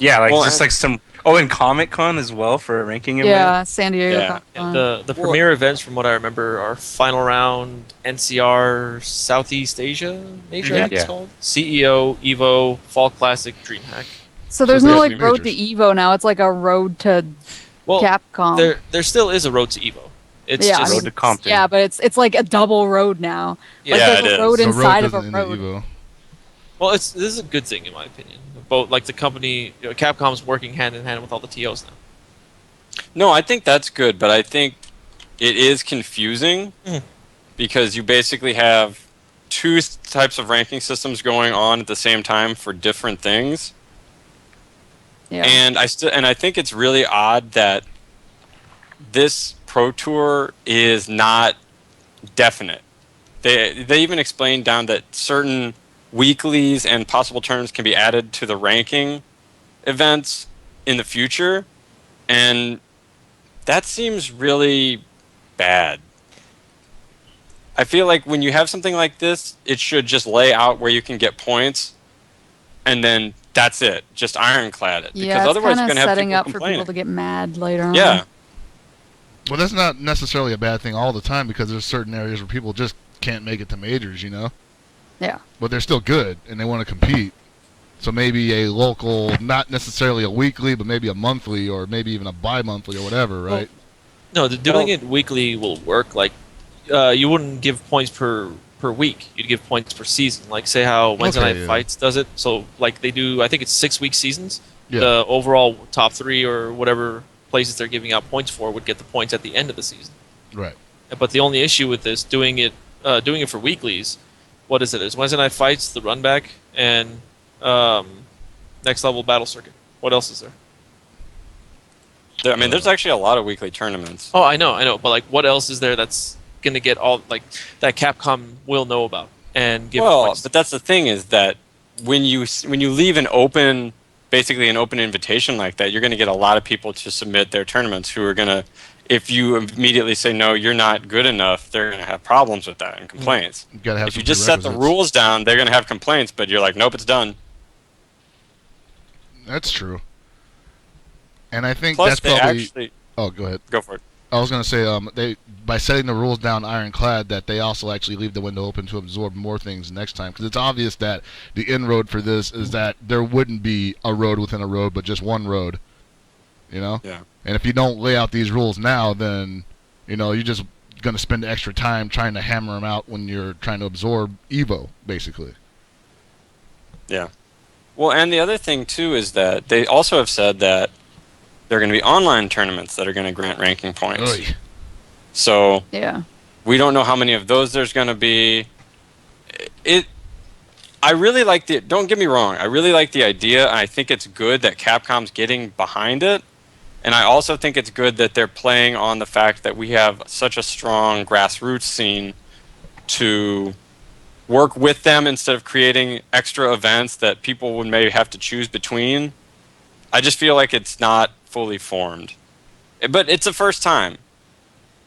Yeah, like Well, just like some. Oh, and Comic Con as well for a ranking event. yeah, San Diego. Yeah. Comic-Con. The premier events, from what I remember, are final round NCR Southeast Asia major. I think it's Yeah. called CEO, Evo, Fall Classic, DreamHack. So there's So no there's like road to majors. Evo now. It's like a road to Well, Capcom. there still is a road to Evo. It's yeah, just Road to Compton. yeah, but it's like a double road now. yeah. Like Yeah, there's it a is. road The inside of a isn't in the road. Evo. Well, this is a good thing in my opinion. Both like the company, Capcom's working hand in hand with all the TOs now. No, I think that's good, but I think it is confusing because you basically have 2 types of ranking systems going on at the same time for different things. Yeah. And I think it's really odd that this Pro Tour is not definite. They even explained down that certain weeklies and possible tournaments can be added to the ranking events in the future, and that seems really bad. I feel like when you have something like this, it should just lay out where you can get points, and then that's it. Just ironclad it. Yeah, Because it's otherwise, kind you're of going to have setting people up for complaining. people to get mad later on. Yeah. Well, that's not necessarily a bad thing all the time because there's certain areas where people just can't make it to majors, you know? Yeah. But they're still good and they want to compete. So maybe a local, not necessarily a weekly, but maybe a monthly or maybe even a bi-monthly or whatever, right? No, doing it weekly will work. Like, you wouldn't give points per week. You'd give points per season. Like, say how Wednesday Okay, Night yeah. Fights does it. So, like, they do. I think it's 6-week seasons. Yeah. The overall top 3 or whatever places they're giving out points for would get the points at the end of the season. Right. But the only issue with this, doing it for weeklies, what is it? It's Wednesday Night Fights, the Run Back, and Next Level Battle Circuit. What else is there? I mean, there's actually a lot of weekly tournaments. Oh, I know. But like, what else is there that's gonna get all like that Capcom will know about and give Well, points? but that's the thing is that when you leave an open, basically an open invitation like that, you're going to get a lot of people to submit their tournaments who are going to, if you immediately say no, you're not good enough, they're going to have problems with that and complaints. You gotta have If some you just set the prerequisites. rules down, they're going to have complaints, but you're like, nope, it's done. That's true. And I think Plus, that's they probably. actually Oh, go ahead. go for it. I was gonna say, they by setting the rules down ironclad, that they also actually leave the window open to absorb more things next time. Because it's obvious that the inroad for this is that there wouldn't be a road within a road, but just one road. You know. Yeah. And if you don't lay out these rules now, then you're just gonna spend extra time trying to hammer them out when you're trying to absorb Evo, basically. Yeah. Well, and the other thing too is that they also have said that there are going to be online tournaments that are going to grant ranking points. Oy. So Yeah. we don't know how many of those there's going to be. I really like the. Don't get me wrong. I really like the idea. I think it's good that Capcom's getting behind it, and I also think it's good that they're playing on the fact that we have such a strong grassroots scene to work with them instead of creating extra events that people would maybe have to choose between. I just feel like it's not fully formed, but it's the first time.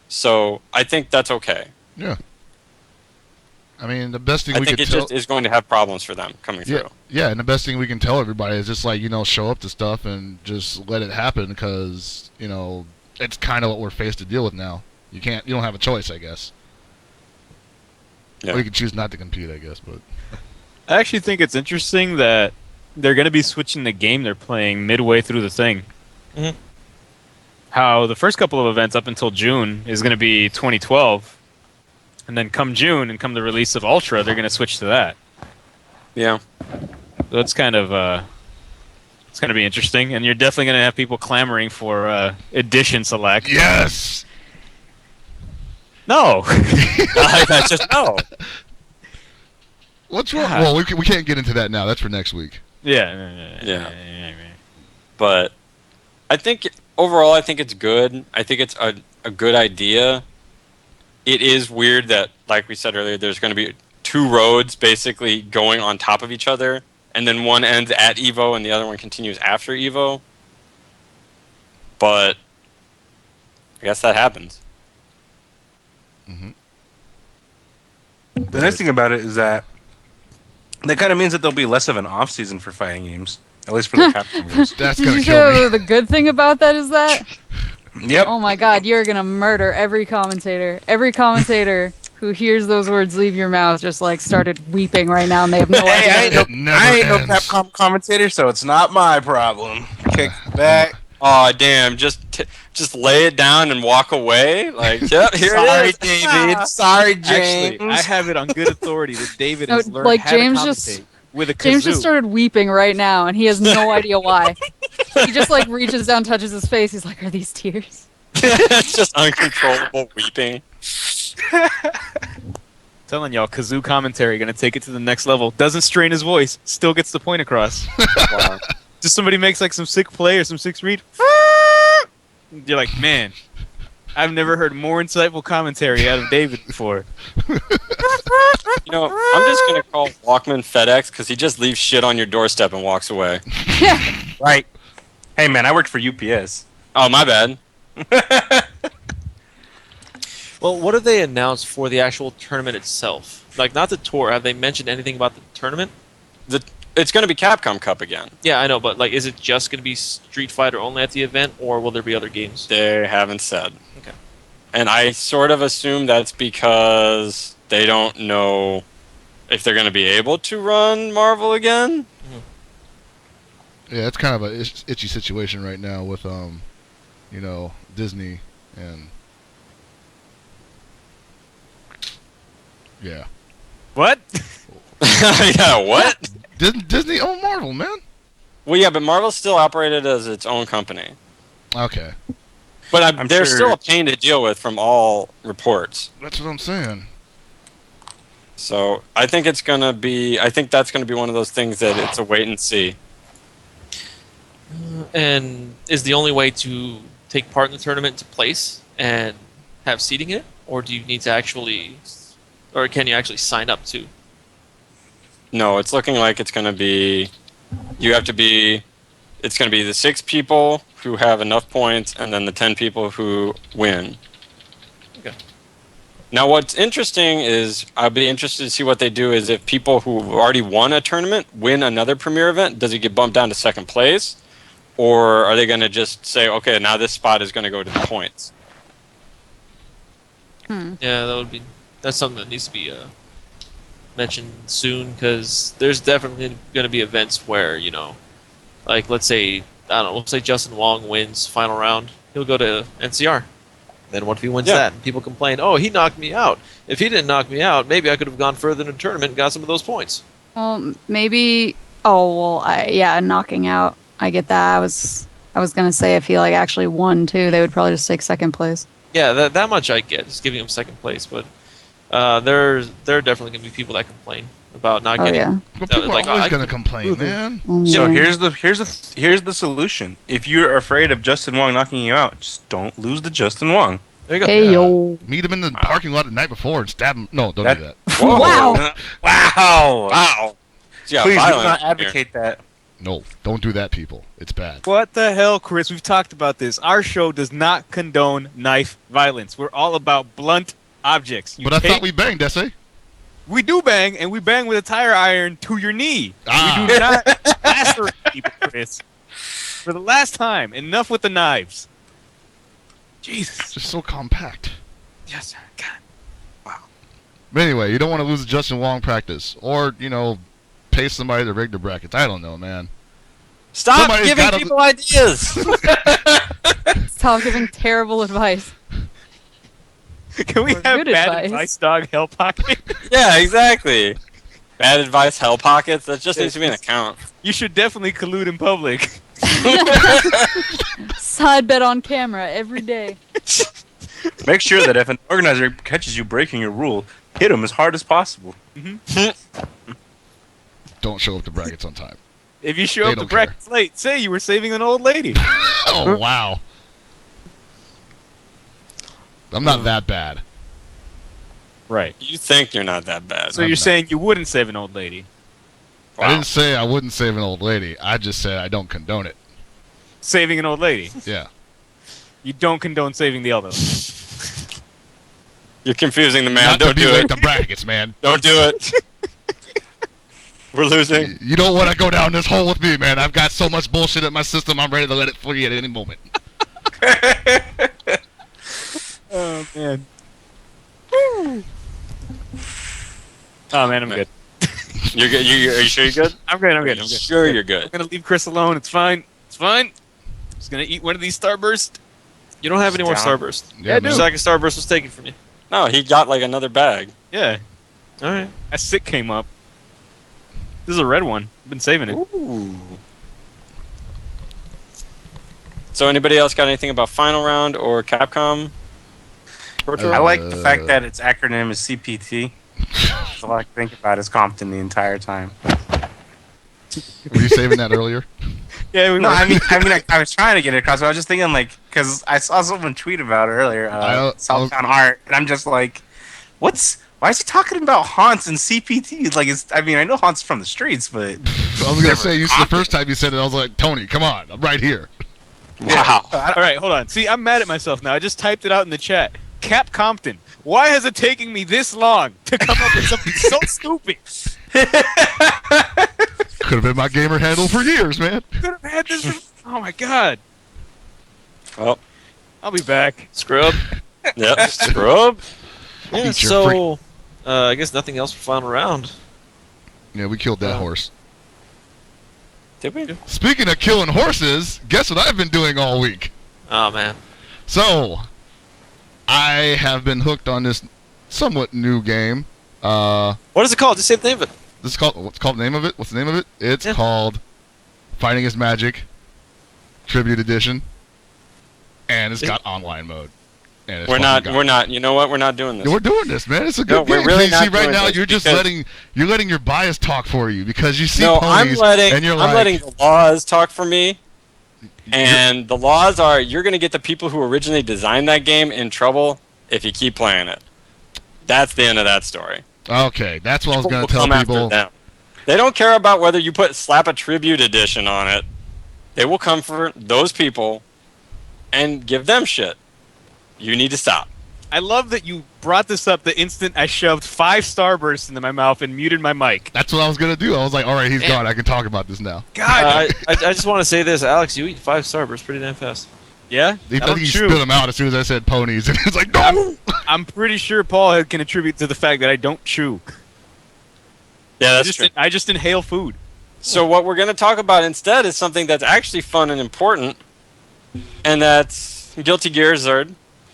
So I think that's okay. Yeah. I mean, the best thing I we think could it tell. just is going to have problems for them coming Yeah, through. yeah, and the best thing we can tell everybody is just like, show up to stuff and just let it happen because, it's kind of what we're faced to deal with now. You don't have a choice, I guess. Yeah. Or you can choose not to compete, I guess, but. I actually think it's interesting that they're going to be switching the game they're playing midway through the thing. Mhm. How the first couple of events up until June is going to be 2012, and then come June and come the release of Ultra, they're going to switch to that. Yeah. So it's kind of it's going to be interesting, and you're definitely going to have people clamoring for edition select. Yes! No. That's just no. What's wrong? God. Well, we can't get into that now. That's for next week. Yeah. But I think overall, I think it's good. I think it's a good idea. It is weird that, like we said earlier, there's going to be two roads basically going on top of each other, and then one ends at Evo and the other one continues after Evo. But I guess that happens. Mm-hmm. The nice thing about it is that kind of means that there'll be less of an off season for fighting games, at least for the Capcom games. That's Did going you to kill me. know the good thing about that is that? Yep. Oh my god, you're gonna murder every commentator. Every commentator who hears those words leave your mouth just like started weeping right now and they have no Hey, I idea. ain't, It no, never I ain't no ends. Capcom commentator, so it's not my problem. Kick back. Oh damn! Just lay it down and walk away. Like, yep, here Sorry, it is. David. Sorry, James. Actually, I have it on good authority that David No, has learned like, how James to just- commentate with a kazoo. James just started weeping right now and he has no idea why. He just like reaches down, touches his face. He's like, "Are these tears?" It's just uncontrollable weeping. Telling y'all, kazoo commentary gonna take it to the next level. Doesn't strain his voice, still gets the point across. Wow. Just somebody makes like some sick play or some sick read. You're like, man, I've never heard more insightful commentary out of David before. You know, I'm just gonna call Walkman FedEx because he just leaves shit on your doorstep and walks away. Right. Hey, man, I worked for UPS. Oh, my bad. Well, what have they announced for the actual tournament itself? Like, not the tour. Have they mentioned anything about the tournament? It's gonna be Capcom Cup again. Yeah, I know, but like, is it just going to be Street Fighter only at the event, or will there be other games? They haven't said. Okay. And I sort of assume that's because they don't know if they're gonna be able to run Marvel again. Yeah, it's kind of a itchy situation right now with, Disney and... Yeah. What? Yeah, what? Disney own Marvel, man. Well, yeah, but Marvel's still operated as its own company. Okay. But I'm they're sure- still a pain to deal with from all reports. That's what I'm saying. So I think that's going to be one of those things that it's a wait and see. And is the only way to take part in the tournament to place and have seating in it, or do you need to actually, or can you actually sign up to? No, it's looking like it's going to be it's going to be the 6 people who have enough points and then the 10 people who win. Okay. Now, what's interesting is I'll be interested to see what they do is if people who already won a tournament win another premier event, does it get bumped down to second place? Or are they going to just say, okay, now this spot is going to go to the points? Yeah, that's something that needs to be mentioned soon, because there's definitely going to be events where, like, let's say, I don't know, we'll say Justin Wong wins final round, he'll go to NCR. Then what if he wins that and people complain, oh, he knocked me out. If he didn't knock me out, maybe I could have gone further in the tournament and got some of those points. Well, maybe. Oh well, knocking out. I get that. I was gonna say if he like actually won too, they would probably just take second place. Yeah, that much I get, just giving him second place, but there are definitely going to be people that complain about not Oh getting. yeah. But people like, are always I going to could- complain, man. So Yeah. here's the solution. If you're afraid of Justin Wong knocking you out, just don't lose to Justin Wong. There you go. Hey Yeah. yo. Meet him in the parking lot the night before and stab him. No, don't do that. Wow. Wow. Wow. Yeah, Please do violent not here. advocate that. No, don't do that, people. It's bad. What the hell, Chris? We've talked about this. Our show does not condone knife violence. We're all about blunt objects. But I thought we banged, Desse. We do bang, and we bang with a tire iron to your knee. Ah. We do not lacerate people, Chris. For the last time, enough with the knives. Jesus. It's just so compact. Yes, sir. God. Wow. But anyway, you don't want to lose a Justin Wong practice. Or, pay somebody to rig the brackets. I don't know, man. Stop Somebody's giving gotta- people ideas. Stop giving terrible advice. Can we Or have good bad advice. advice, dog? Hell pocket. Yeah, exactly. Bad advice, hell pockets. That just needs to be an account. You should definitely collude in public. Side bet on camera every day. Make sure that if an organizer catches you breaking a rule, hit him as hard as possible. Don't show up to brackets on time. If you show They up to don't care. brackets late, say you were saving an old lady. Oh, wow. I'm not that bad. Right. You think you're not that bad. So I'm you're not. saying you wouldn't save an old lady? I didn't say I wouldn't save an old lady. I just said I don't condone it. Saving an old lady. Yeah. You don't condone saving the elderly. You're confusing the man. Not to Don't be do late it. to brackets, man. Don't do it. We're losing. You don't want to go down this hole with me, man. I've got so much bullshit in my system, I'm ready to let it free at any moment. Oh, man. Oh, man, I'm good. You're good. Are you sure you're good? I'm good, I'm Are good, you I'm good. sure you're I'm good? gonna leave Chris alone. It's fine. It's fine. Just gonna eat one of these Starburst. You don't have any more Down. Starburst. Yeah, I man. do. Second Starburst was taken from you. No, he got like another bag. Yeah. All right. That sick came up. This is a red one. I've been saving it. Ooh. So anybody else got anything about Final Round or Capcom Pro Tour? I like the fact that its acronym is CPT. That's all I think about is Compton the entire time. Were you saving that earlier? Yeah, we No, were. I was trying to get it across, but I was just thinking, like, because I saw someone tweet about it earlier, Southtown Art, and I'm just like, why is he talking about haunts and CPT? Like, I know haunts from the streets, but... I was going to say, the first time you said it, I was like, Tony, come on, I'm right here. Wow. All right, hold on. See, I'm mad at myself now. I just typed it out in the chat. Cap Compton. Why has it taken me this long to come up with something so stupid? Could have been my gamer handle for years, man. Could have had this. Oh my god. Well, I'll be back. Scrub. yep. Scrub. Yeah, Feature so I guess nothing else for final round. Yeah, we killed that horse. Did we? Speaking of killing horses, guess what I've been doing all week? Oh man. So, I have been hooked on this somewhat new game. What is it called? Just say the name of it. This is called, what's the name of it? What's the name of it? It's Yeah. called Fighting is Magic Tribute Edition, and it's got online mode. And it's We're fucking not. got- You know what? We're not doing this. We're doing this, man. It's a No, good we're game. really See, not right doing now, this you're just because- letting your bias talk for you because you see No, ponies and you're I'm like, letting the laws talk for me. And the laws are you're going to get the people who originally designed that game in trouble if you keep playing it. That's the end of that story. okay, that's what I was People going will to tell come after people. them. They don't care about whether you slap a tribute edition on it. They will come for those people and give them shit. You need to stop. I love that you brought this up the instant I shoved 5 Starbursts into my mouth and muted my mic. That's what I was going to do. I was like, all right, he's Man. gone. I can talk about this now. God. I just want to say this, Alex. You eat 5 Starbursts pretty damn fast. Yeah? I think he True. spit them out as soon as I said ponies, and he's like, no! I'm pretty sure Paul can attribute to the fact that I don't chew. Yeah, I that's just, true. I just inhale food. So what we're going to talk about instead is something that's actually fun and important, and that's Guilty Gear Xrd,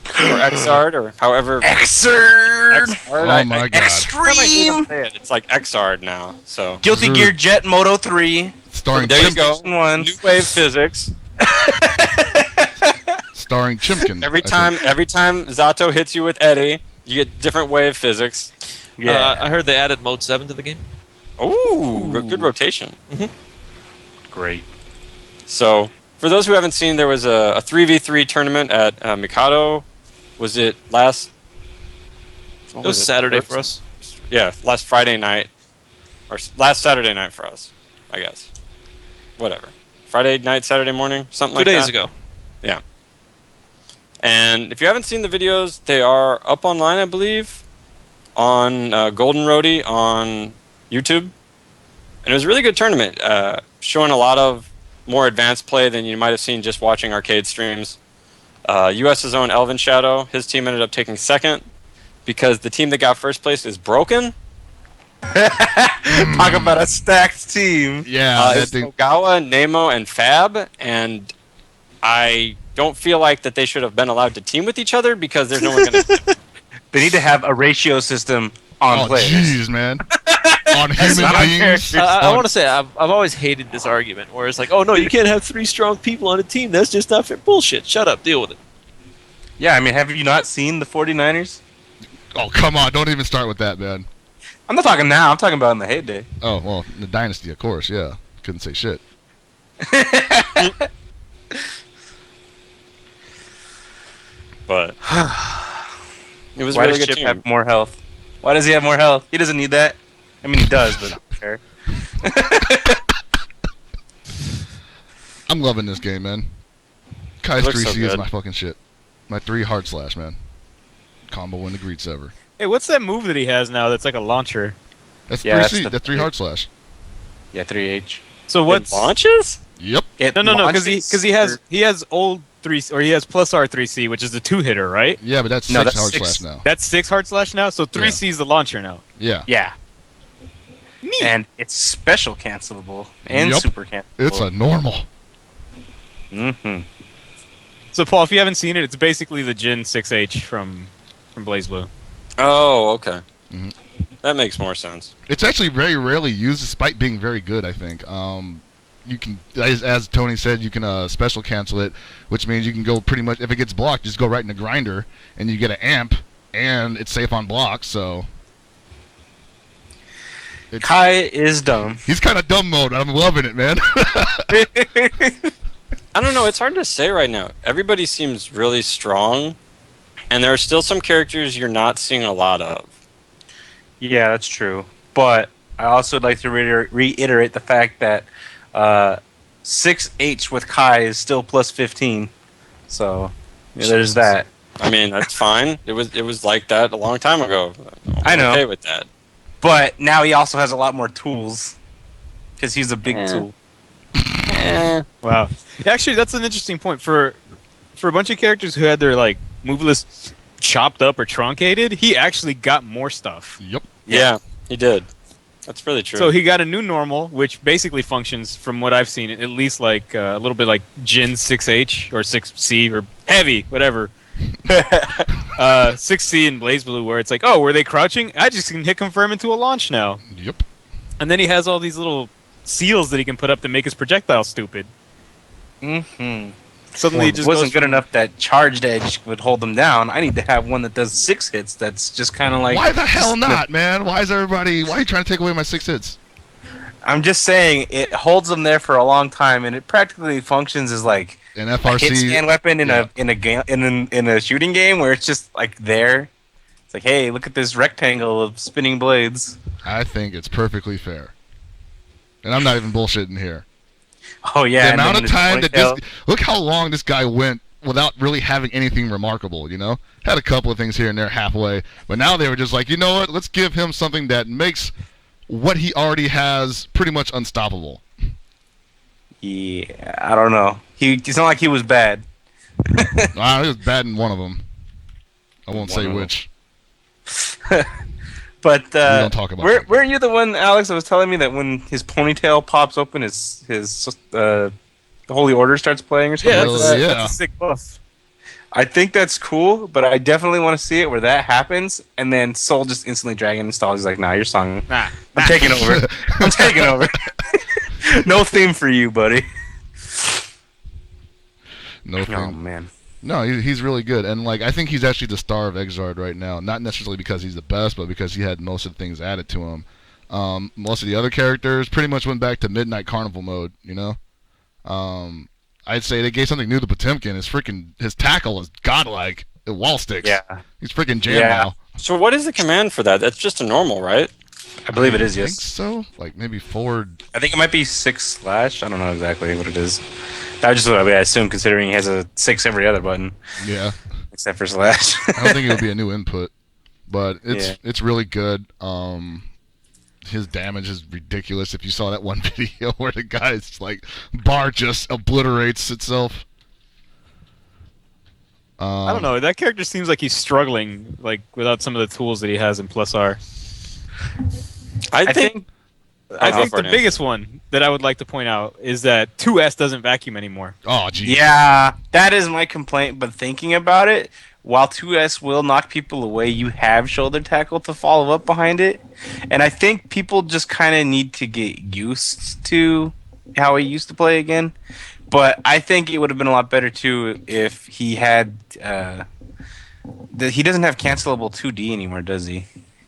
or Xrd, or however. Xrd! Xrd, Oh my god. Extreme! It's like Xrd now. So Guilty Xrd. Gear Jet Moto 3. Starring, there you go. One. New wave physics. starring Chimkin. Every I think. time Zato hits you with Eddie, you get different wave physics. I heard they added Mode 7 to the game. Ooh, good rotation. Great. So, for those who haven't seen, there was a 3v3 tournament at Mikado. Was it last? It was Saturday for us. Yeah, last Friday night, or last Saturday night for us, I guess. whatever, Friday night, Saturday morning, something like 2 that. days ago. Yeah. And if you haven't seen the videos, they are up online, I believe, on Golden Roadie on YouTube. And it was a really good tournament, showing a lot of more advanced play than you might have seen just watching arcade streams. US's own Elvin Shadow, his team ended up taking second because the team that got first place is broken. Talk about a stacked team. Yeah, It's Ogawa, Nemo, and Fab, and I don't feel like that they should have been allowed to team with each other because there's no one going to. They need to have a ratio system on oh, players. jeez, man. On human not on beings. characters. I want to say I've always hated this argument where it's like, oh no, you can't have 3 strong people on a team. That's just not fair. Bullshit. Shut up. Deal with it. Yeah, I mean, have you not seen the 49ers? Oh, come on. Don't even start with that, man. I'm not talking now. I'm talking about in the heyday. Oh, well, the Dynasty, of course, yeah. Couldn't say shit. But it was Why really does good Chip team. have more health? Why does he have more health? He doesn't need that. I mean, he does, but fair. I'm loving this game, man. Kai's It looks 3C so is good. my fucking shit. My 3 hard slash, man. Combo win the greets ever. Hey, what's that move that he has now that's like a launcher? That's Yeah, 3C. that's the- That's 3 hard slash. Yeah, 3H. So what's It launches? Yep. It no, because launches he has old 3 or he has plus R3C, which is the 2-hitter, right? Yeah, but that's 6 No, that's hard 6. slash now. That's 6 hard slash now, so 3C is the launcher now. Yeah. Yeah, Neat. and it's special cancelable and Yup. super cancelable. It's a normal. Mm-hmm. So Paul, if you haven't seen it, it's basically the Jin 6H from BlazBlue. Oh, okay. Mhm. That makes more sense. It's actually very rarely used, despite being very good, I think. You can, as Tony said, you can special cancel it, which means you can go pretty much, if it gets blocked, just go right in the grinder, and you get an amp, and it's safe on block, so... Kai is dumb. He's kind of dumb mode. I'm loving it, man. I don't know. It's hard to say right now. Everybody seems really strong, and there are still some characters you're not seeing a lot of. Yeah, that's true. But I also would like to reiterate the fact that 6H with Kai is still plus 15. So yeah, there's that. I mean, that's fine. It was like that a long time ago. I know. I'm okay with that. But now he also has a lot more tools because he's a big tool. Wow. Actually, that's an interesting point for a bunch of characters who had their like move list chopped up or truncated. He actually got more stuff. Yep. Yeah, he did. That's really true. So he got a new normal, which basically functions, from what I've seen, at least like a little bit like Jin 6H or 6C or Heavy, whatever. 6C in BlazBlue, where it's like, oh, were they crouching? I just can hit confirm into a launch now. Yep. And then he has all these little seals that he can put up to make his projectile stupid. Mm-hmm. Suddenly, it just wasn't goes good from- enough that charged edge would hold them down. I need to have one that does 6 hits. That's just kind of like. Why the hell not, man? Why are you trying to take away my 6 hits? I'm just saying it holds them there for a long time, and it practically functions as like An a FRC. hit scan weapon in yeah. in a shooting game where it's just like there. It's like, hey, look at this rectangle of spinning blades. I think it's perfectly fair. And I'm not even bullshitting here. Oh yeah, The and amount then of time that ponytail- this... Look how long this guy went without really having anything remarkable, you know? Had a couple of things here and there halfway. But now they were just like, you know what? Let's give him something that makes what he already has pretty much unstoppable. Yeah, I don't know. It's not like he was bad. He was bad in one of them. I won't say One of 'em. which. But don't talk about that. weren't you the one, Alex, that was telling me that when his ponytail pops open, his the Holy Order starts playing or something? Yeah, Hell like that? yeah. that's a sick buff. I think that's cool, but I definitely want to see it where that happens, and then Soul just instantly Dragon installs. He's like, "Nah, your song. Nah. I'm taking over. I'm taking over. No theme for you, buddy." No Oh thing. man. No, he's really good, and like I think he's actually the star of Xrd right now. Not necessarily because he's the best, but because he had most of the things added to him. Most of the other characters pretty much went back to Midnight Carnival mode. You know, I'd say they gave something new to Potemkin. His tackle is godlike. Wall sticks. Yeah. He's freaking jam Yeah. now. So what is the command for that? That's just a normal, right? I believe it is, I yes. think so. Like maybe forward. I think it might be 6/. I don't know exactly what it is. That's just what I assume, considering he has a 6 every other button, Yeah. except for slash. I don't think it'll be a new input, but Yeah. it's really good. His damage is ridiculous. If you saw that one video where the guy's like bar just obliterates itself. I don't know. That character seems like he's struggling, like without some of the tools that he has in Plus R. I think the biggest one that I would like to point out is that 2S doesn't vacuum anymore. Oh, geez. Yeah, that is my complaint. But thinking about it, while 2S will knock people away, you have shoulder tackle to follow up behind it. And I think people just kind of need to get used to how he used to play again. But I think it would have been a lot better, too, if he had... he doesn't have cancelable 2D anymore, does he?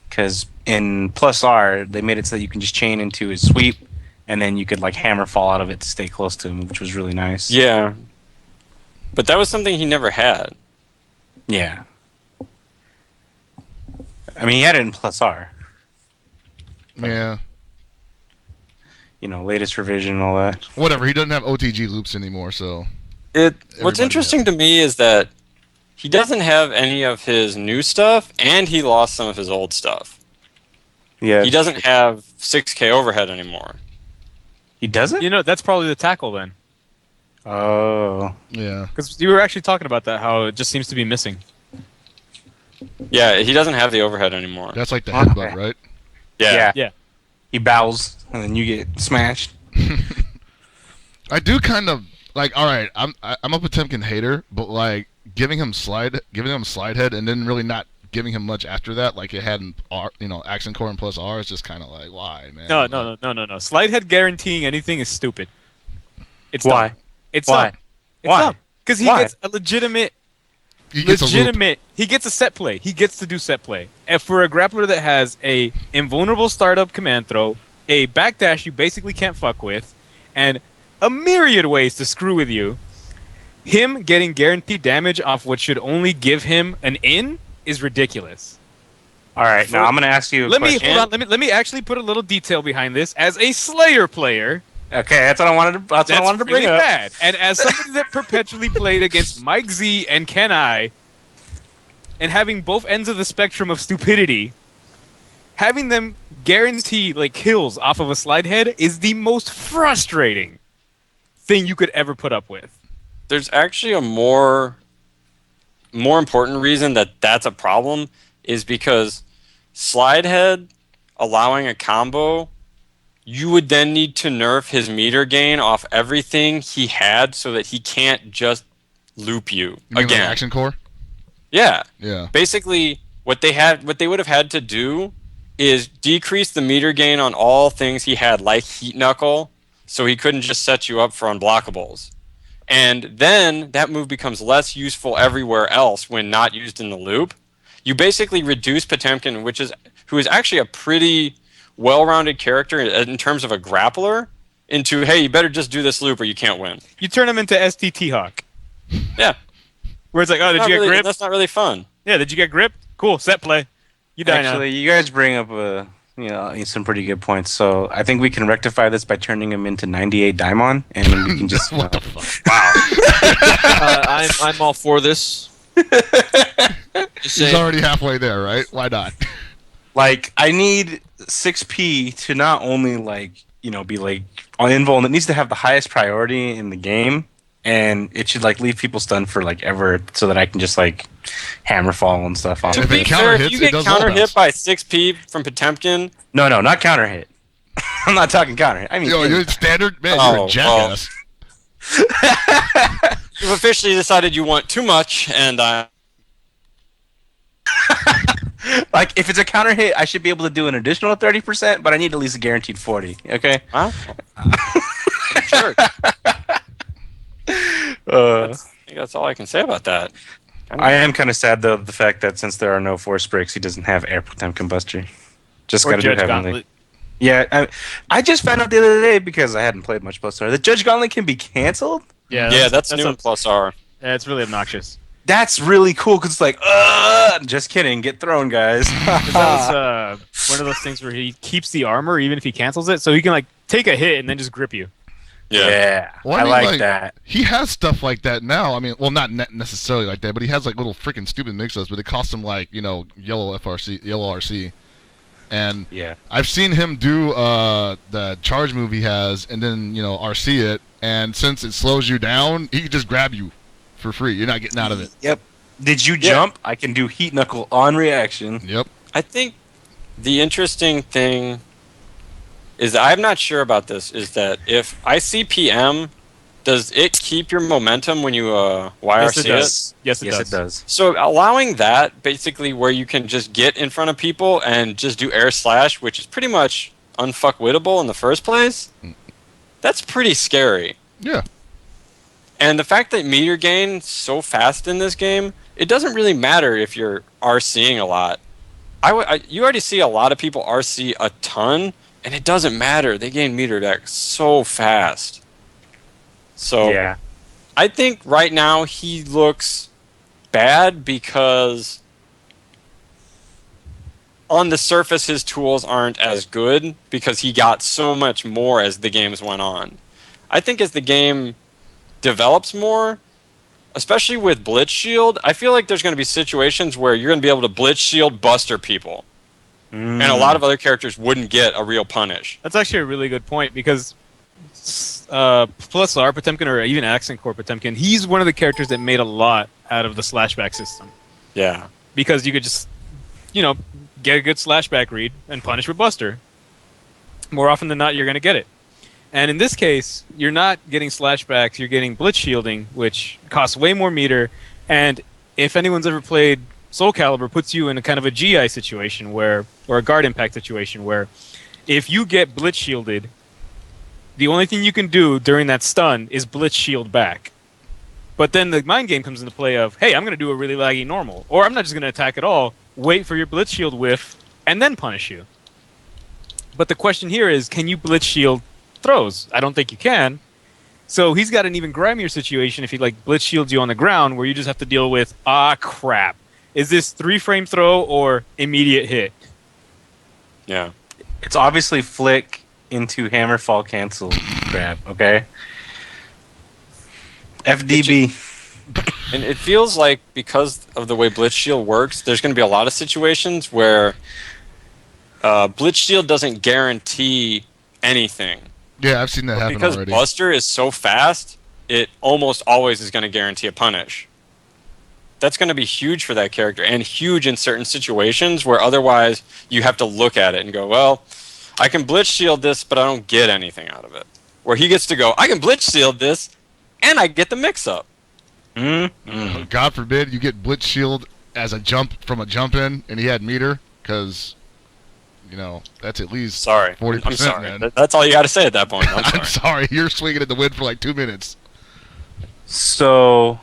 Because in Plus R, they made it so that you can just chain into his sweep, and then you could like hammer fall out of it to stay close to him, which was really nice. Yeah. But that was something he never had. Yeah. I mean, he had it in Plus R. Yeah. You know, latest revision and all that. Whatever. He doesn't have OTG loops anymore, so. What's Everybody interesting to me is that he doesn't have any of his new stuff, and he lost some of his old stuff. Yeah. He doesn't have 6K overhead anymore. He doesn't? You know, that's probably the tackle then. Oh. Yeah. Because you were actually talking about that, how it just seems to be missing. Yeah, he doesn't have the overhead anymore. That's like the Okay. headbutt, right? Yeah. Yeah. He bows, and then you get smashed. I do kind of like. All right, I'm a Potemkin hater, but like giving him slide head, and then really not giving him much after that, like it had in R, Accent Core and Plus R, is just kind of like, why, man? No. Slide head guaranteeing anything is stupid. It's Why? dumb. It's Why? dumb. It's Why? dumb. Because he Why? gets a legitimate. He gets a loop. He gets a set play. He gets to do set play. And for a grappler that has a invulnerable startup command throw, a backdash you basically can't fuck with, and a myriad ways to screw with you, him getting guaranteed damage off what should only give him an in is ridiculous. All right, now I'm going to ask you a question. Let me actually put a little detail behind this. As a Slayer player, Okay, that's what I wanted to bring really up. bad. And as somebody that perpetually played against Mike Z and Ken I, and having both ends of the spectrum of stupidity, having them guarantee like kills off of a slide head is the most frustrating thing you could ever put up with. There's actually a more important reason that that's a problem is because slide head allowing a combo, you would then need to nerf his meter gain off everything he had so that he can't just loop you You mean again. like Accent Core? Yeah. Yeah. Basically, what they would have had to do is decrease the meter gain on all things he had, like Heat Knuckle, so he couldn't just set you up for unblockables. And then that move becomes less useful everywhere else when not used in the loop. You basically reduce Potemkin, who is actually a pretty well-rounded character in terms of a grappler, into, hey, you better just do this loop or you can't win. You turn him into STT Hawk. Yeah. Where it's like, oh, did you get gripped? That's not really fun. Yeah, did you get gripped? Cool, set play. You die Actually, you guys bring up some pretty good points. So I think we can rectify this by turning him into 98 Daimon, and we can just What the fuck? I'm all for this. Just He's saying. already halfway there, right? Why not? like I need 6P to not only be like on invul, and it needs to have the highest priority in the game, and it should like leave people stunned for like ever, so that I can just like hammer fall and stuff off To of be it. counter fair, hits, if you it get does counter all hit that. by 6P from Potemkin, No, not counter hit. I'm not talking counter hit. I mean, You're standard, man. You're Oh, a jackass. you've officially decided you want too much, and like if it's a counter hit, I should be able to do an additional 30%, but I need at least a guaranteed 40. Okay. huh? Sure. I think that's all I can say about that. I am kind of sad though the fact that since there are no force breaks, he doesn't have air Potemkin Buster. Just Or gotta do Judge heavenly. Gauntlet. Yeah, I just found out the other day because I hadn't played much Plus R. The Judge Gauntlet can be canceled. Yeah, that's new in Plus R. Yeah, it's really obnoxious. That's really cool because it's like, just kidding, get thrown, guys. 'Cause that was one of those things where he keeps the armor even if he cancels it, so he can like take a hit and then just grip you. Yeah, Well, I mean, like that. He has stuff like that now. I mean, well, not necessarily like that, but he has like little freaking stupid mix-ups, but it costs him like, yellow RC. And Yeah. I've seen him do the charge move he has and then, RC it, and since it slows you down, he can just grab you for free. You're not getting out of it. Yep. Did you jump? I can do heat knuckle on reaction. Yep. I think the interesting thing is that I'm not sure about this. Is that if ICPM, does it keep your momentum when you YRC it? Yes, Yes, it does. it does. So allowing that, basically where you can just get in front of people and just do air slash, which is pretty much unfuckwittable in the first place, that's pretty scary. Yeah. And the fact that meter gain so fast in this game, it doesn't really matter if you're RCing a lot. You already see a lot of people RC a ton, and it doesn't matter. They gain meter back so fast. So Yeah. I think right now he looks bad because on the surface his tools aren't as good because he got so much more as the games went on. I think as the game develops more, especially with Blitz Shield, I feel like there's going to be situations where you're going to be able to Blitz Shield Buster people. And a lot of other characters wouldn't get a real punish. That's actually a really good point because plus R Potemkin or even Accent Core Potemkin, he's one of the characters that made a lot out of the slashback system Yeah. because you could just, get a good slashback read and punish with Buster. More often than not, you're going to get it. And in this case, you're not getting slashbacks, you're getting Blitz Shielding, which costs way more meter. And if anyone's ever played Soul Calibur, puts you in a kind of a GI situation or a guard impact situation where if you get Blitz Shielded, the only thing you can do during that stun is Blitz Shield back. But then the mind game comes into play of, hey, I'm going to do a really laggy normal. Or I'm not just going to attack at all, wait for your Blitz Shield whiff, and then punish you. But the question here is, can you Blitz Shield throws? I don't think you can. So he's got an even grimier situation if he Blitz Shields you on the ground where you just have to deal with, crap. Is this 3-frame throw or immediate hit? Yeah. It's obviously flick into hammer fall cancel grab, okay? FDB. And it feels like because of the way Blitz Shield works, there's going to be a lot of situations where Blitz Shield doesn't guarantee anything. Yeah, I've seen that happen Because already. Buster is so fast, it almost always is going to guarantee a punish. That's going to be huge for that character, and huge in certain situations where otherwise you have to look at it and go, well, I can Blitz Shield this, but I don't get anything out of it. Where he gets to go, I can Blitz Shield this, and I get the mix-up. God forbid you get Blitz Shield as a jump from a jump in, and he had meter, because, that's at least Sorry. 40%, I'm sorry. man. That's all you got to say at that point. I'm sorry. I'm sorry, you're swinging at the wind for like 2 minutes. So,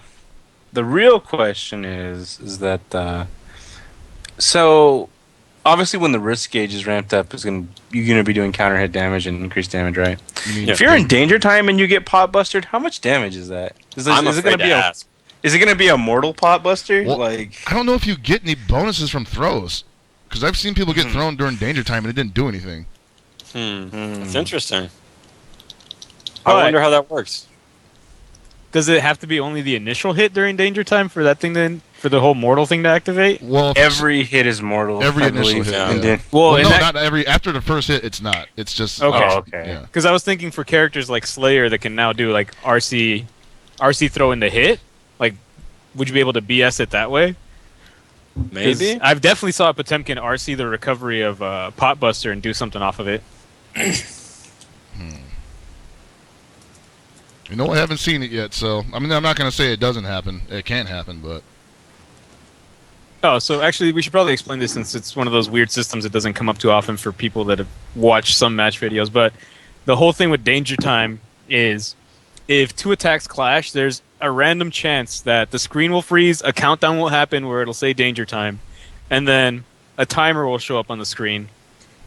the real question is that so obviously when the risk gauge is ramped up, you're gonna be doing counter hit damage and increased damage, right? You mean, If you're in danger time and you get pot busted, how much damage is that? I'm is it afraid gonna be to ask. Is it gonna be a mortal pot buster? Well, I don't know if you get any bonuses from throws, because I've seen people get thrown during danger time and it didn't do anything. That's interesting. But- I wonder how that works. Does it have to be only the initial hit during danger time for that thing for the whole mortal thing to activate? Well, Every hit is mortal. Every I initial believe. hit, And yeah. then- Well, in no, that- not every. After the first hit, it's not. It's just Okay. Oh, okay. Yeah. Because I was thinking for characters like Slayer that can now do RC throw in the hit, would you be able to BS it that way? 'Cause Maybe. I've definitely saw Potemkin RC the recovery of Potbuster and do something off of it. I haven't seen it yet, so I'm not gonna say it doesn't happen. It can't happen, but Oh, so actually we should probably explain this since it's one of those weird systems that doesn't come up too often for people that have watched some match videos. But the whole thing with danger time is if two attacks clash, there's a random chance that the screen will freeze, a countdown will happen where it'll say danger time, and then a timer will show up on the screen.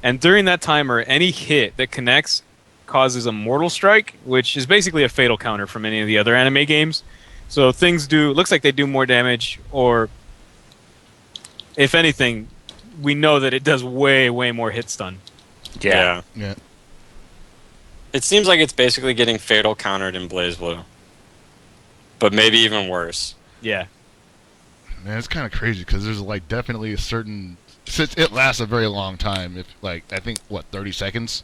And during that timer, any hit that connects causes a mortal strike, which is basically a fatal counter from any of the other anime games. So things looks like they do more damage, or if anything, we know that it does way, way more hit stun. Yeah. Yeah. It seems like it's basically getting fatal countered in BlazBlue, but maybe even worse. Yeah. Man, it's kind of crazy because there's like definitely a certain. Since it lasts a very long time. If like I think 30 seconds.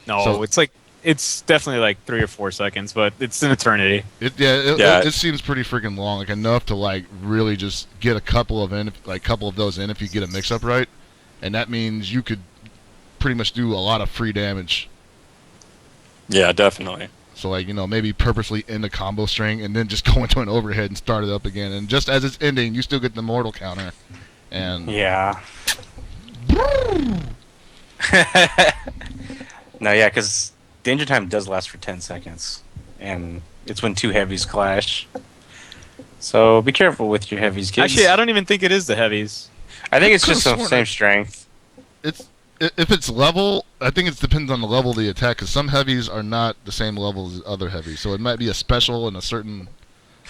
No, So- it's definitely like 3 or 4 seconds, but it's an eternity. It seems pretty freaking long, like enough to like really just get a couple of those in if you get a mix up right, and that means you could pretty much do a lot of free damage. Yeah, definitely. So like maybe purposely end a combo string and then just go into an overhead and start it up again, and just as it's ending, you still get the mortal counter, and Yeah. No, yeah, because Danger Time does last for 10 seconds, and it's when two heavies clash. So be careful with your heavies, kids. Actually, I don't even think it is the heavies. I think it's Could've just the sworn same strength. if it's level, I think it depends on the level of the attack, because some heavies are not the same level as other heavies, so it might be a special in a certain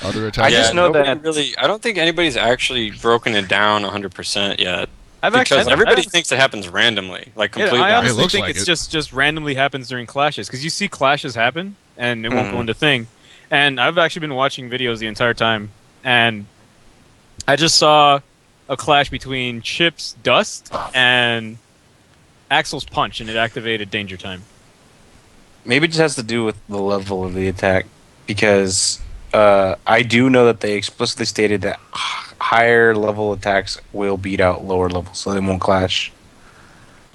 other attack. I just know nobody that- really. I don't think anybody's actually broken it down 100% yet. I've Because everybody I've- thinks it happens randomly, like Yeah, completely. I honestly It looks think like it's it. just randomly happens during clashes, because you see clashes happen and it won't go Mhm. into thing. And I've actually been watching videos the entire time, and I just saw a clash between Chip's Dust and Axel's Punch, and it activated Danger Time. Maybe it just has to do with the level of the attack, because I do know that they explicitly stated that higher level attacks will beat out lower levels, so they won't clash.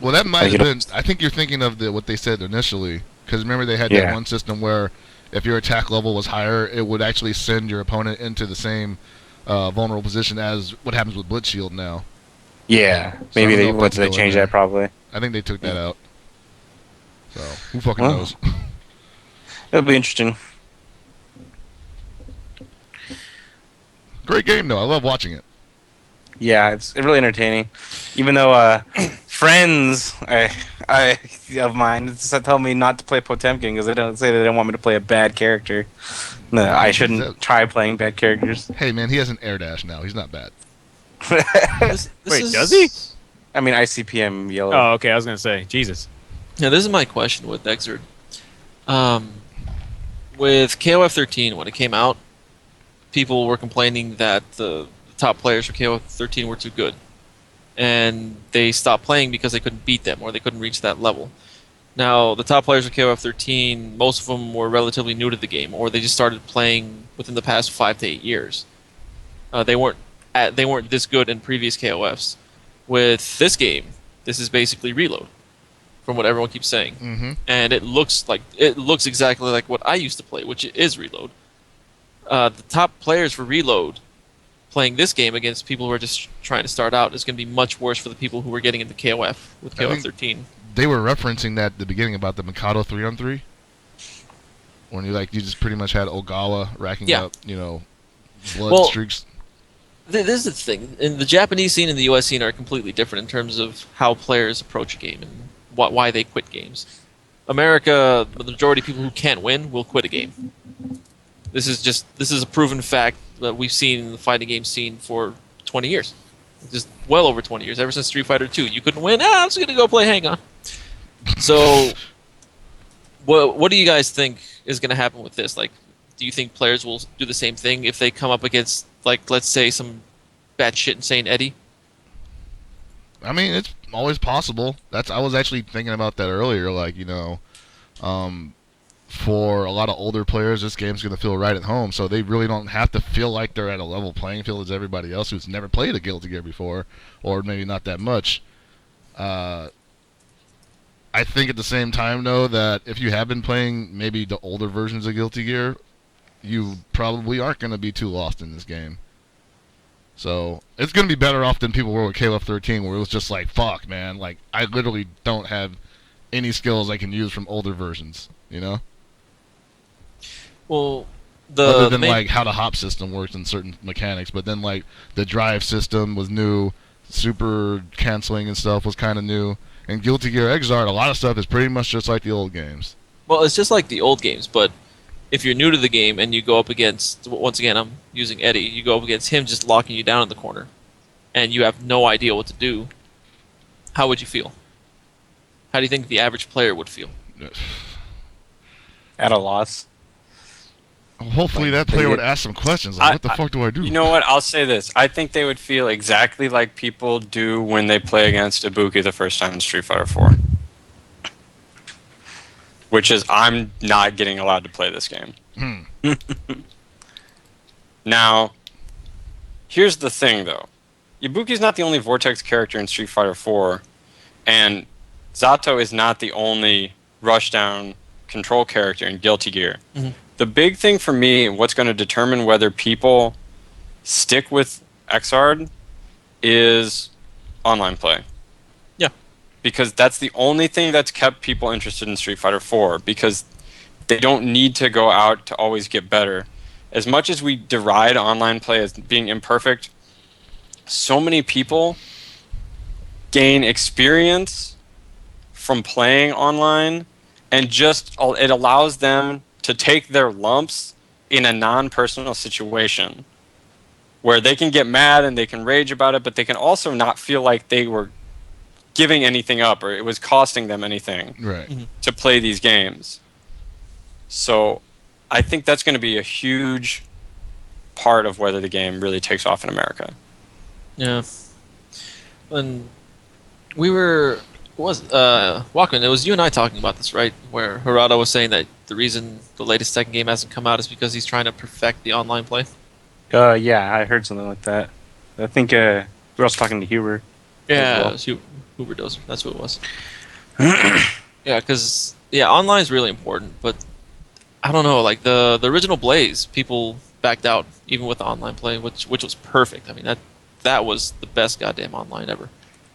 Well, that might Like, have you been. I think you're thinking of what they said initially, because remember they had that Yeah. one system where if your attack level was higher, it would actually send your opponent into the same vulnerable position as what happens with Blitz Shield now. Yeah, So I maybe don't they know if once that's they still in change there. that probably. I think they took that out. So who fucking Well. knows? It'll be interesting. Great game though. I love watching it. Yeah, it's really entertaining. Even though friends of mine tell me not to play Potemkin because they don't say they don't want me to play a bad character. No, I shouldn't try playing bad characters. Hey man, he has an air dash now. He's not bad. This Wait, is- does he? I mean, ICPM yellow. Oh, okay. I was gonna say, Jesus. Yeah, this is my question with Xrd. With KOF 13, when it came out, people were complaining that the top players for KOF 13 were too good, and they stopped playing because they couldn't beat them or they couldn't reach that level. Now, the top players for KOF 13, most of them were relatively new to the game, or they just started playing within the past 5 to 8 years. They weren't this good in previous KOFs. With this game, this is basically Reload, from what everyone keeps saying. Mm-hmm. And it looks exactly like what I used to play, which is Reload. The top players for Reload playing this game against people who are just trying to start out is going to be much worse for the people who are getting into KOF with I KOF think- 13. They were referencing that at the beginning about the Mikado 3-on-3, when you just pretty much had Ogawa racking Yeah. up blood Well, streaks. This is the thing. In the Japanese scene and the US scene are completely different in terms of how players approach a game and why they quit games. America, the majority of people who can't win will quit a game. This is a proven fact that we've seen in the fighting game scene for 20 years. Just well over 20 years, ever since Street Fighter 2. You couldn't win, I'm just going to go play Hang On. So, what do you guys think is going to happen with this? Like, do you think players will do the same thing if they come up against, like, let's say some batshit insane Eddie? I mean, it's always possible. I was actually thinking about that earlier. For a lot of older players, this game's going to feel right at home, so they really don't have to feel like they're at a level playing field as everybody else who's never played a Guilty Gear before, or maybe not that much. I think at the same time, though, that if you have been playing maybe the older versions of Guilty Gear, you probably aren't going to be too lost in this game. So it's going to be better off than people were with KOF 13, where it was just like, fuck, man. Like, I literally don't have any skills I can use from older versions, you know? Well, Other than, main- like, how the hop system works in certain mechanics. But then, like, the drive system was new. Super canceling and stuff was kind of new. And Guilty Gear Xrd, a lot of stuff is pretty much just like the old games. Well, it's just like the old games, but if you're new to the game and you go up against, once again, I'm using Eddie, you go up against him just locking you down in the corner, and you have no idea what to do, how would you feel? How do you think the average player would feel? At a loss. Well, hopefully that player would ask some questions like, what the fuck do I do? You know what? I'll say this. I think they would feel exactly like people do when they play against Ibuki the first time in Street Fighter 4. Which is, I'm not getting allowed to play this game. Now, here's the thing, though. Ibuki's not the only Vortex character in Street Fighter 4, and Zato is not the only rushdown control character in Guilty Gear. Mm-hmm. The big thing for me, what's going to determine whether people stick with Xrd, is online play. Yeah. Because that's the only thing that's kept people interested in Street Fighter 4, because they don't need to go out to always get better. As much as we deride online play as being imperfect, so many people gain experience from playing online, and just it allows them to take their lumps in a non-personal situation where they can get mad and they can rage about it, but they can also not feel like they were giving anything up or it was costing them anything to play these games. So I think that's going to be a huge part of whether the game really takes off in America. Yeah. And we were... Walkman, it was you and I talking about this, right? Where Harada was saying that the reason the latest Tekken game hasn't come out is because he's trying to perfect the online play. Yeah, I heard something like that. I think we were also talking to Huber. Yeah, well. it was Huber Dozer. That's who it was. Yeah, because online is really important, but I don't know. Like the original Blaze, people backed out even with the online play, which was perfect. I mean that was the best goddamn online ever.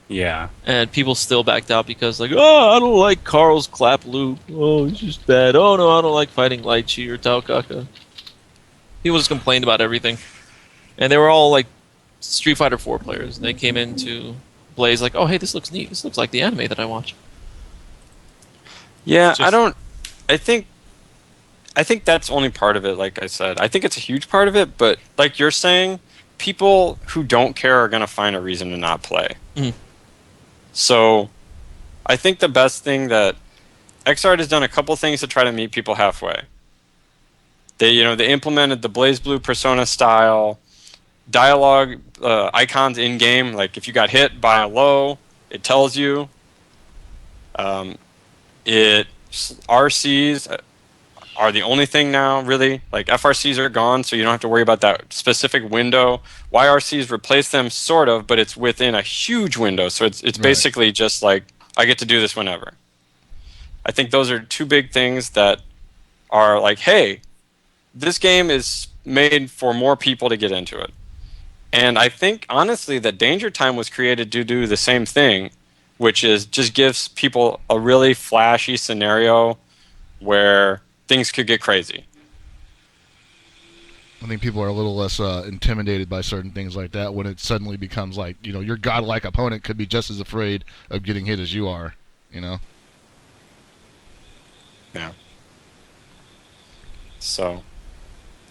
Yeah. And people still backed out because, like, oh, I don't like Carl's clap loop. Oh, it's just bad. Oh, no, I don't like fighting Light Chi or Taokaka. People just complained about everything. And they were all, like, Street Fighter 4 players. And they came into Blaze like, oh, hey, this looks neat. This looks like the anime that I watch. Yeah, I think that's only part of it, like I said. I think it's a huge part of it, but like you're saying, people who don't care are going to find a reason to not play. Mhm. So, I think the best thing that Xrd has done a couple things to try to meet people halfway. They implemented the BlazBlue Persona style dialogue icons in game. Like if you got hit by a low, it tells you. RCs are the only thing now, really. Like FRCs are gone, so you don't have to worry about that specific window. YRCs replace them, sort of, but it's within a huge window, so it's basically just like, I get to do this whenever. I think those are two big things that are like, hey, this game is made for more people to get into it. And I think, honestly, that Danger Time was created to do the same thing, which is just gives people a really flashy scenario where things could get crazy. I think people are a little less intimidated by certain things like that when it suddenly becomes like, your godlike opponent could be just as afraid of getting hit as you are, Yeah. So,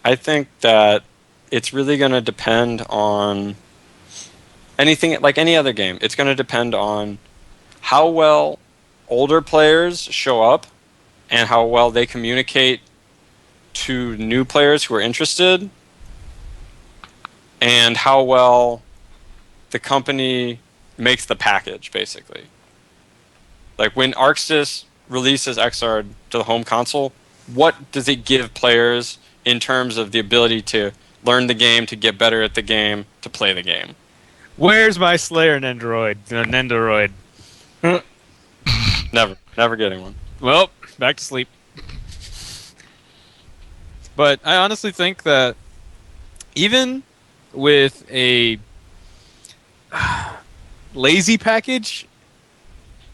I think that it's really going to depend on anything, like any other game. It's going to depend on how well older players show up and how well they communicate to new players who are interested, and how well the company makes the package, basically. Like when ArcSys releases Xrd to the home console, what does it give players in terms of the ability to learn the game, to get better at the game, to play the game? Where's my Slayer Nendoroid? Never getting one. Well, back to sleep. But I honestly think that even with a lazy package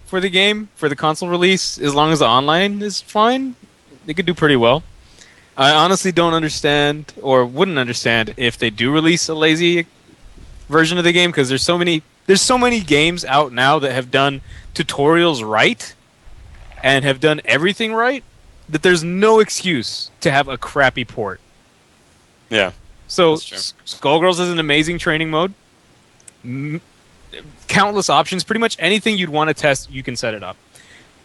for the game, for the console release, as long as the online is fine, they could do pretty well. I honestly don't understand, or wouldn't understand, if they do release a lazy version of the game, because there's so many games out now that have done tutorials right and have done everything right, that there's no excuse to have a crappy port. Yeah. So That's true. Skullgirls is an amazing training mode. Countless options. Pretty much anything you'd want to test, you can set it up.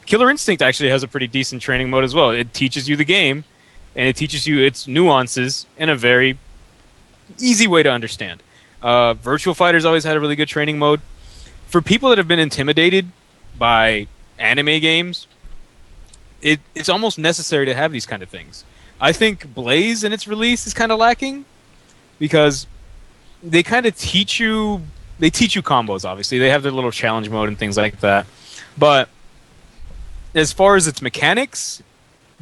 Killer Instinct actually has a pretty decent training mode as well. It teaches you the game, and it teaches you its nuances in a very easy way to understand. Virtual Fighter's always had a really good training mode. For people that have been intimidated by anime games, it's almost necessary to have these kind of things. I think Blaze in its release is kind of lacking because they kind of teach you combos, obviously. They have their little challenge mode and things like that. But as far as its mechanics,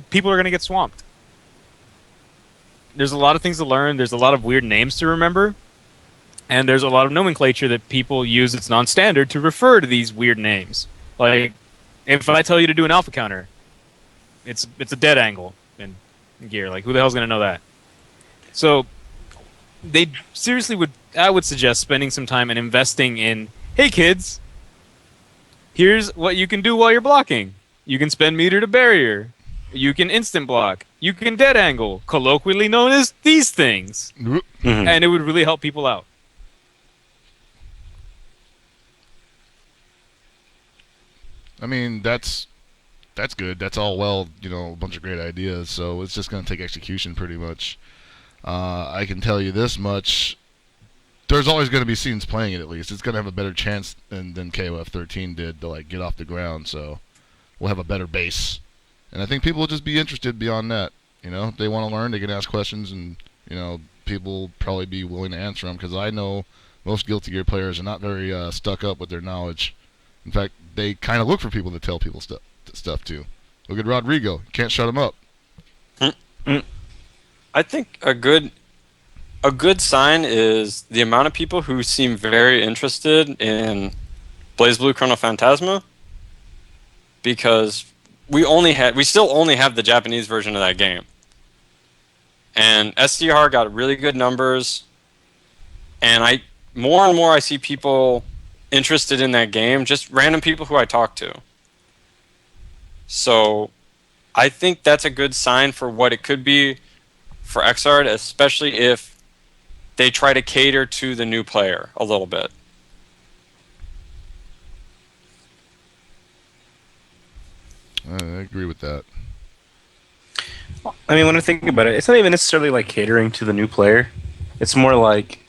people are going to get swamped. There's a lot of things to learn. There's a lot of weird names to remember. And there's a lot of nomenclature that people use that's non-standard to refer to these weird names. Like, if I tell you to do an alpha counter, it's a dead angle in Gear. Like, who the hell's going to know that? So, they seriously I would suggest spending some time and investing in, hey kids, here's what you can do while you're blocking. You can spend meter to barrier. You can instant block. You can dead angle, colloquially known as these things. Mm-hmm. And it would really help people out. I mean, that's good. That's all well, a bunch of great ideas. So it's just going to take execution pretty much. I can tell you this much. There's always going to be students playing it at least. It's going to have a better chance than KOF 13 did to get off the ground. So we'll have a better base. And I think people will just be interested beyond that. If they want to learn, they can ask questions, and people will probably be willing to answer them, because I know most Guilty Gear players are not very stuck up with their knowledge. In fact, they kind of look for people to tell people stuff to. Look at Rodrigo. You can't shut him up. I think a good sign is the amount of people who seem very interested in BlazBlue Chrono Phantasma, because we still only have the Japanese version of that game. And SDR got really good numbers, and more and more I see people interested in that game, just random people who I talk to. So I think that's a good sign for what it could be for Xrd, especially if they try to cater to the new player a little bit. I agree with that. I mean, when I think about it, it's not even necessarily like catering to the new player. It's more like,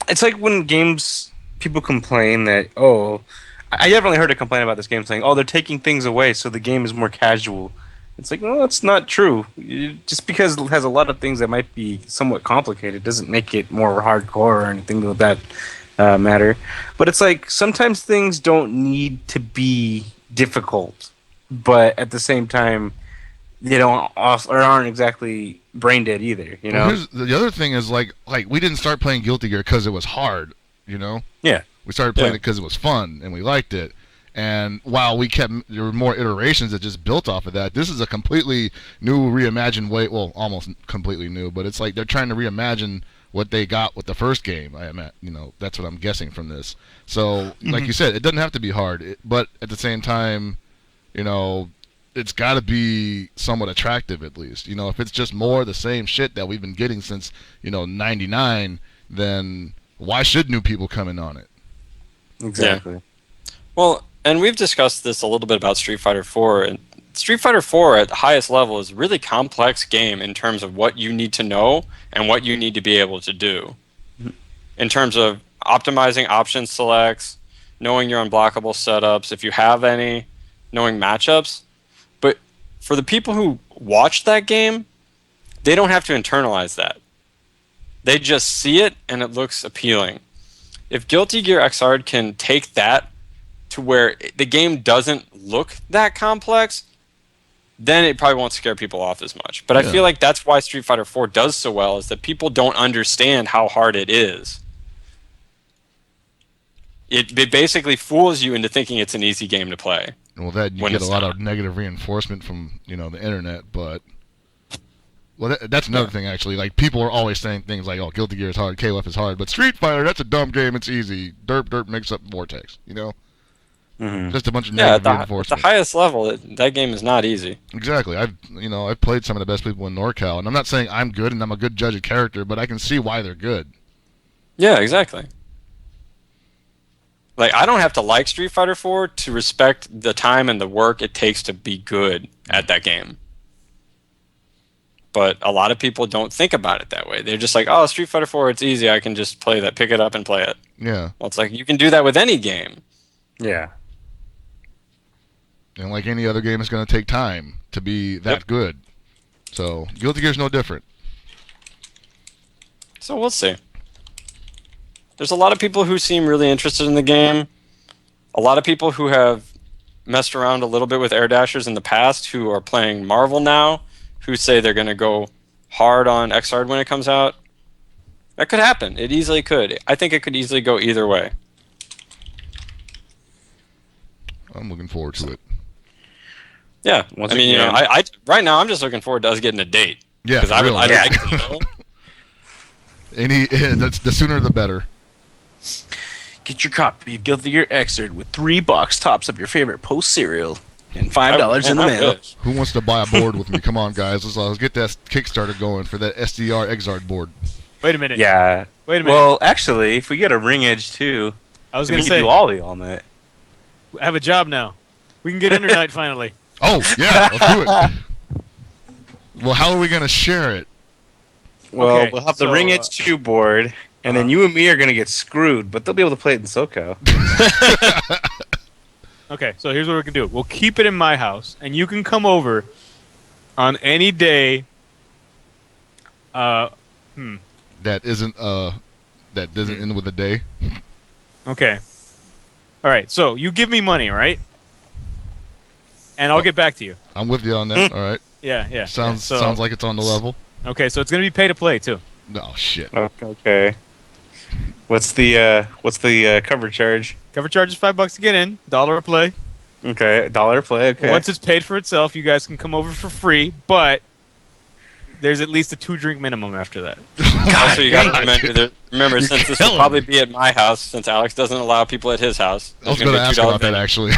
it's like when games, people complain that, I definitely heard a complaint about this game saying, they're taking things away so the game is more casual. It's like, no, that's not true. Just because it has a lot of things that might be somewhat complicated doesn't make it more hardcore or anything of that matter. But it's like, sometimes things don't need to be difficult, but at the same time, they aren't exactly brain dead either, Well, the other thing is, like we didn't start playing Guilty Gear because it was hard, Yeah. We started playing it because it was fun, and we liked it. And while there were more iterations that just built off of that, this is a completely new, reimagined way. Well, almost completely new, but it's like they're trying to reimagine what they got with the first game. That's what I'm guessing from this. So, like you said, it doesn't have to be hard, but at the same time, it's got to be somewhat attractive at least. If it's just more of the same shit that we've been getting since, 99, then why should new people come in on it? Exactly. Yeah. Well, and we've discussed this a little bit about Street Fighter 4, and Street Fighter 4 at the highest level is a really complex game in terms of what you need to know and what you need to be able to do. In terms of optimizing option selects, knowing your unblockable setups, if you have any, knowing matchups. But for the people who watch that game, they don't have to internalize that. They just see it and it looks appealing. If Guilty Gear Xrd can take that to where the game doesn't look that complex, then it probably won't scare people off as much. But I feel like that's why Street Fighter 4 does so well, is that people don't understand how hard it is. It basically fools you into thinking it's an easy game to play. Well, you get a lot of negative reinforcement from the internet, but that's another thing actually. Like, people are always saying things like, Guilty Gear is hard, KOF is hard, but Street Fighter, that's a dumb game, it's easy. Derp makes up Vortex, Just a bunch of Yeah, negative at the reinforcement. highest level, that game is not easy. Exactly. I've played some of the best people in NorCal, and I'm not saying I'm good and I'm a good judge of character, but I can see why they're good. Yeah, exactly. Like, I don't have to like Street Fighter 4 to respect the time and the work it takes to be good at that game. But a lot of people don't think about it that way. They're just like, oh, Street Fighter 4, it's easy. I can just play that, pick it up and play it. Yeah. Well, it's like, you can do that with any game. Yeah. And like any other game, it's going to take time to be that good. So Guilty Gear's no different. So we'll see. There's a lot of people who seem really interested in the game. A lot of people who have messed around a little bit with air dashers in the past who are playing Marvel now, who say they're going to go hard on Xrd when it comes out. That could happen. It easily could. I think it could easily go either way. I'm looking forward to it. Yeah. Once I mean, again- I right now I'm just looking forward to us getting a date. Yeah, Because really. I'd like to know. That's the sooner the better. Get your copy of Guilty Gear Xrd with 3 box tops of your favorite post cereal and $5 in the I'm mail. good. Who wants to buy a board with me? Come on, guys. Let's get that Kickstarter going for that SDR Xrd board. Wait a minute. Yeah. Wait a minute. Well, actually, if we get a ring edge too, I was we gonna can say, do all night. I have a job now. We can get Internight finally. Oh, yeah, let's do it. Well, how are we going to share it? Well, Okay, we'll have the so, ring edge 2 board, and then you and me are going to get screwed, but they'll be able to play it in SoCal. Okay, so here's what we can do. We'll keep it in my house, and you can come over on any day. That isn't end with a day. Okay. All right. So you give me money, right? And I'll get back to you. I'm with you on that. All right. Yeah, yeah. Sounds yeah. sounds like it's on the level. Okay, so it's gonna be pay to play too. No shit. Okay. What's the cover charge? Cover charge is $5 to get in, $1 a play. Okay, $1 play. Okay. Once it's paid for itself, you guys can come over for free, but there's at least a 2-drink minimum after that. Also, you got to remember You're since this killing will probably me. be at my house, since Alex doesn't allow people at his house. I was there's going to gonna ask be a $2 about that vending. actually.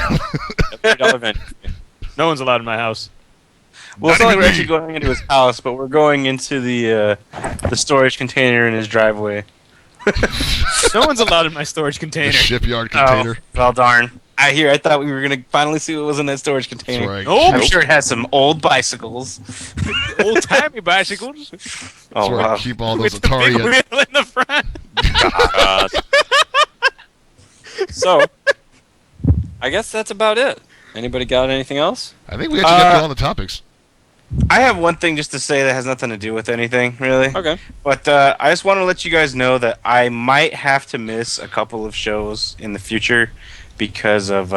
$2 vending. No one's allowed in my house. Well, it's Not not like even we're me. actually going into his house, but we're going into the storage container in his driveway. No one's allowed in my storage The container. shipyard container. Oh, well, darn. I thought we were gonna finally see what was in that storage That's container. right. Nope. I'm sure it has some old bicycles. Old timey bicycles That's Oh where I wow. keep all those with the big Atari. wheel in the front. God. So, I guess that's about it. Anybody got anything else? I think we actually got through all the topics. I have one thing just to say that has nothing to do with anything, really. Okay. But I just want to let you guys know that I might have to miss a couple of shows in the future because of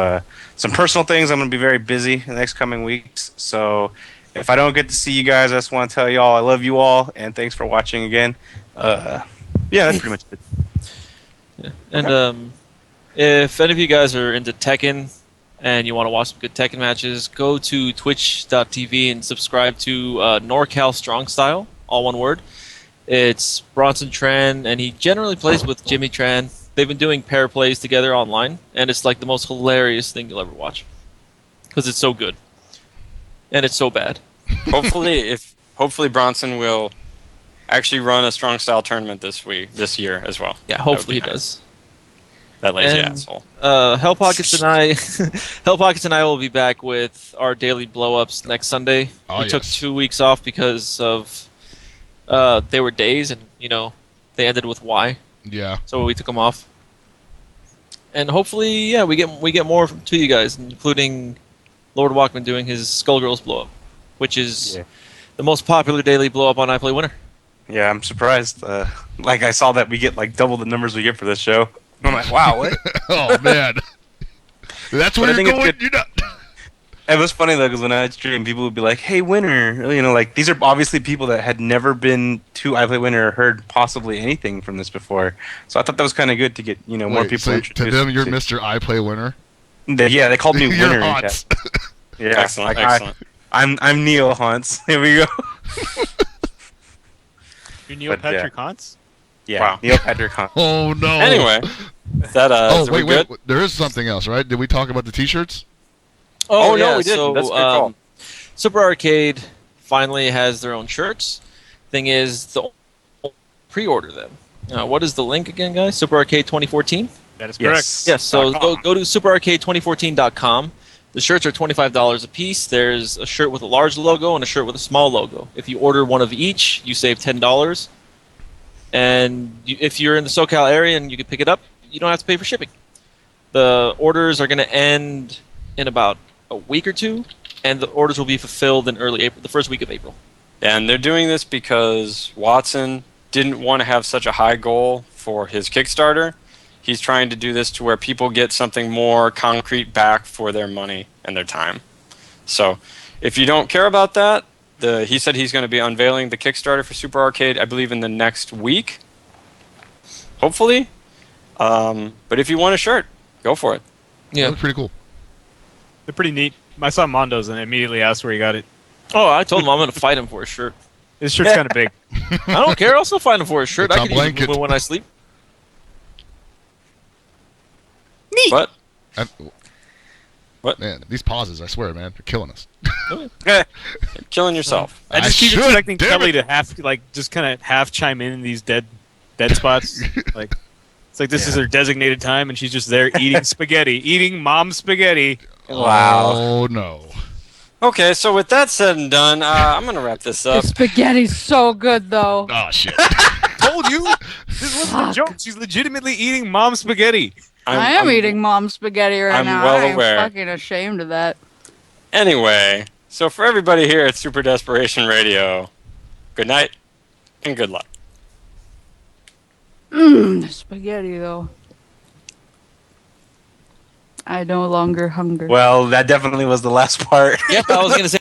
some personal things. I'm going to be very busy in the next coming weeks. So if I don't get to see you guys, I just want to tell you all I love you all, and thanks for watching again. Yeah, that's pretty much it. And if any of you guys are into Tekken and you want to watch some good Tekken matches, go to twitch.tv and subscribe to NorCal Strong Style, all one word. It's Bronson Tran, and he generally plays with Jimmy Tran. They've been doing pair plays together online, and it's like the most hilarious thing you'll ever watch. Because it's so good. And it's so bad. Hopefully Bronson will actually run a strong style tournament this year as well. Yeah, That would hopefully be he nice. does. That lazy And- asshole. Hell Pockets and I will be back with our daily blow-ups next Sunday. Oh, We took yes. 2 weeks off because of they were days, and they ended with Y, Yeah. so we took them off. And hopefully, yeah, we get more to you guys, including Lord Walkman doing his Skullgirls blow-up, which is Yeah. the most popular daily blow-up on iPlay Winner. Yeah, I'm surprised. Like I saw that we get like double the numbers we get for this show. I'm like, wow, what? Oh man. That's where But I you're think it's going. good- You're not. It was funny though, because when I stream, people would be like, "Hey, Winner," like these are obviously people that had never been to iPlay Winner or heard possibly anything from this before. So I thought that was kind of good to get more Wait, people so to introduced. them, you're Mr. I Play Winner. Yeah, they called me You're Winner. in Hans. chat. Yeah, Excellent, like, excellent. I'm Neil Hans. Here we go. You Neil But, Patrick Hans? Yeah, Wow. Neil Patrick Hans. Oh no. Anyway, That oh, is we wait, good? there is something else, right? Did we talk about the T-shirts? Oh, no, yeah, we didn't. So, That's a good call. Super Arcade finally has their own shirts. Thing is, the pre-order them. What is the link again, guys? Super Arcade 2014. That is correct. Yes. So .com. go to superarcade2014.com. The shirts are $25 a piece. There's a shirt with a large logo and a shirt with a small logo. If you order one of each, you save $10. And if you're in the SoCal area and you can pick it up, you don't have to pay for shipping. The orders are going to end in about a week or two, and the orders will be fulfilled in early April, the first week of April. And they're doing this because Watson didn't want to have such a high goal for his Kickstarter. He's trying to do this to where people get something more concrete back for their money and their time. So if you don't care about that, he said he's going to be unveiling the Kickstarter for Super Arcade, I believe, in the next week. Hopefully. But if you want a shirt, go for it. Yeah, that's pretty cool. They're pretty neat. I saw Mondo's and I immediately asked where he got it. Oh, I told him I'm going to fight him for a shirt. His shirt's kind of big. I don't care. I'll still fight him for a shirt. It's I a can use blanket. it when I sleep. What? What? Man, these pauses, I swear, man, they're killing us. You're killing yourself. I just keep should, expecting damn Kelly it. to just kind of half chime in these dead spots. Like it's like this is her designated time, and she's just there eating spaghetti, eating mom's spaghetti. Wow. Oh, no. Okay, so with that said and done, I'm going to wrap this The up. spaghetti's so good though. Oh, shit. Told you, this wasn't a Fuck. joke. She's legitimately eating mom's spaghetti. I am eating mom's spaghetti right I'm now. well I am aware. fucking ashamed of that. Anyway, so for everybody here at Super Desperation Radio, good night and good luck. The spaghetti though. I no longer hunger. Well, that definitely was the last part. Yep, I was going to say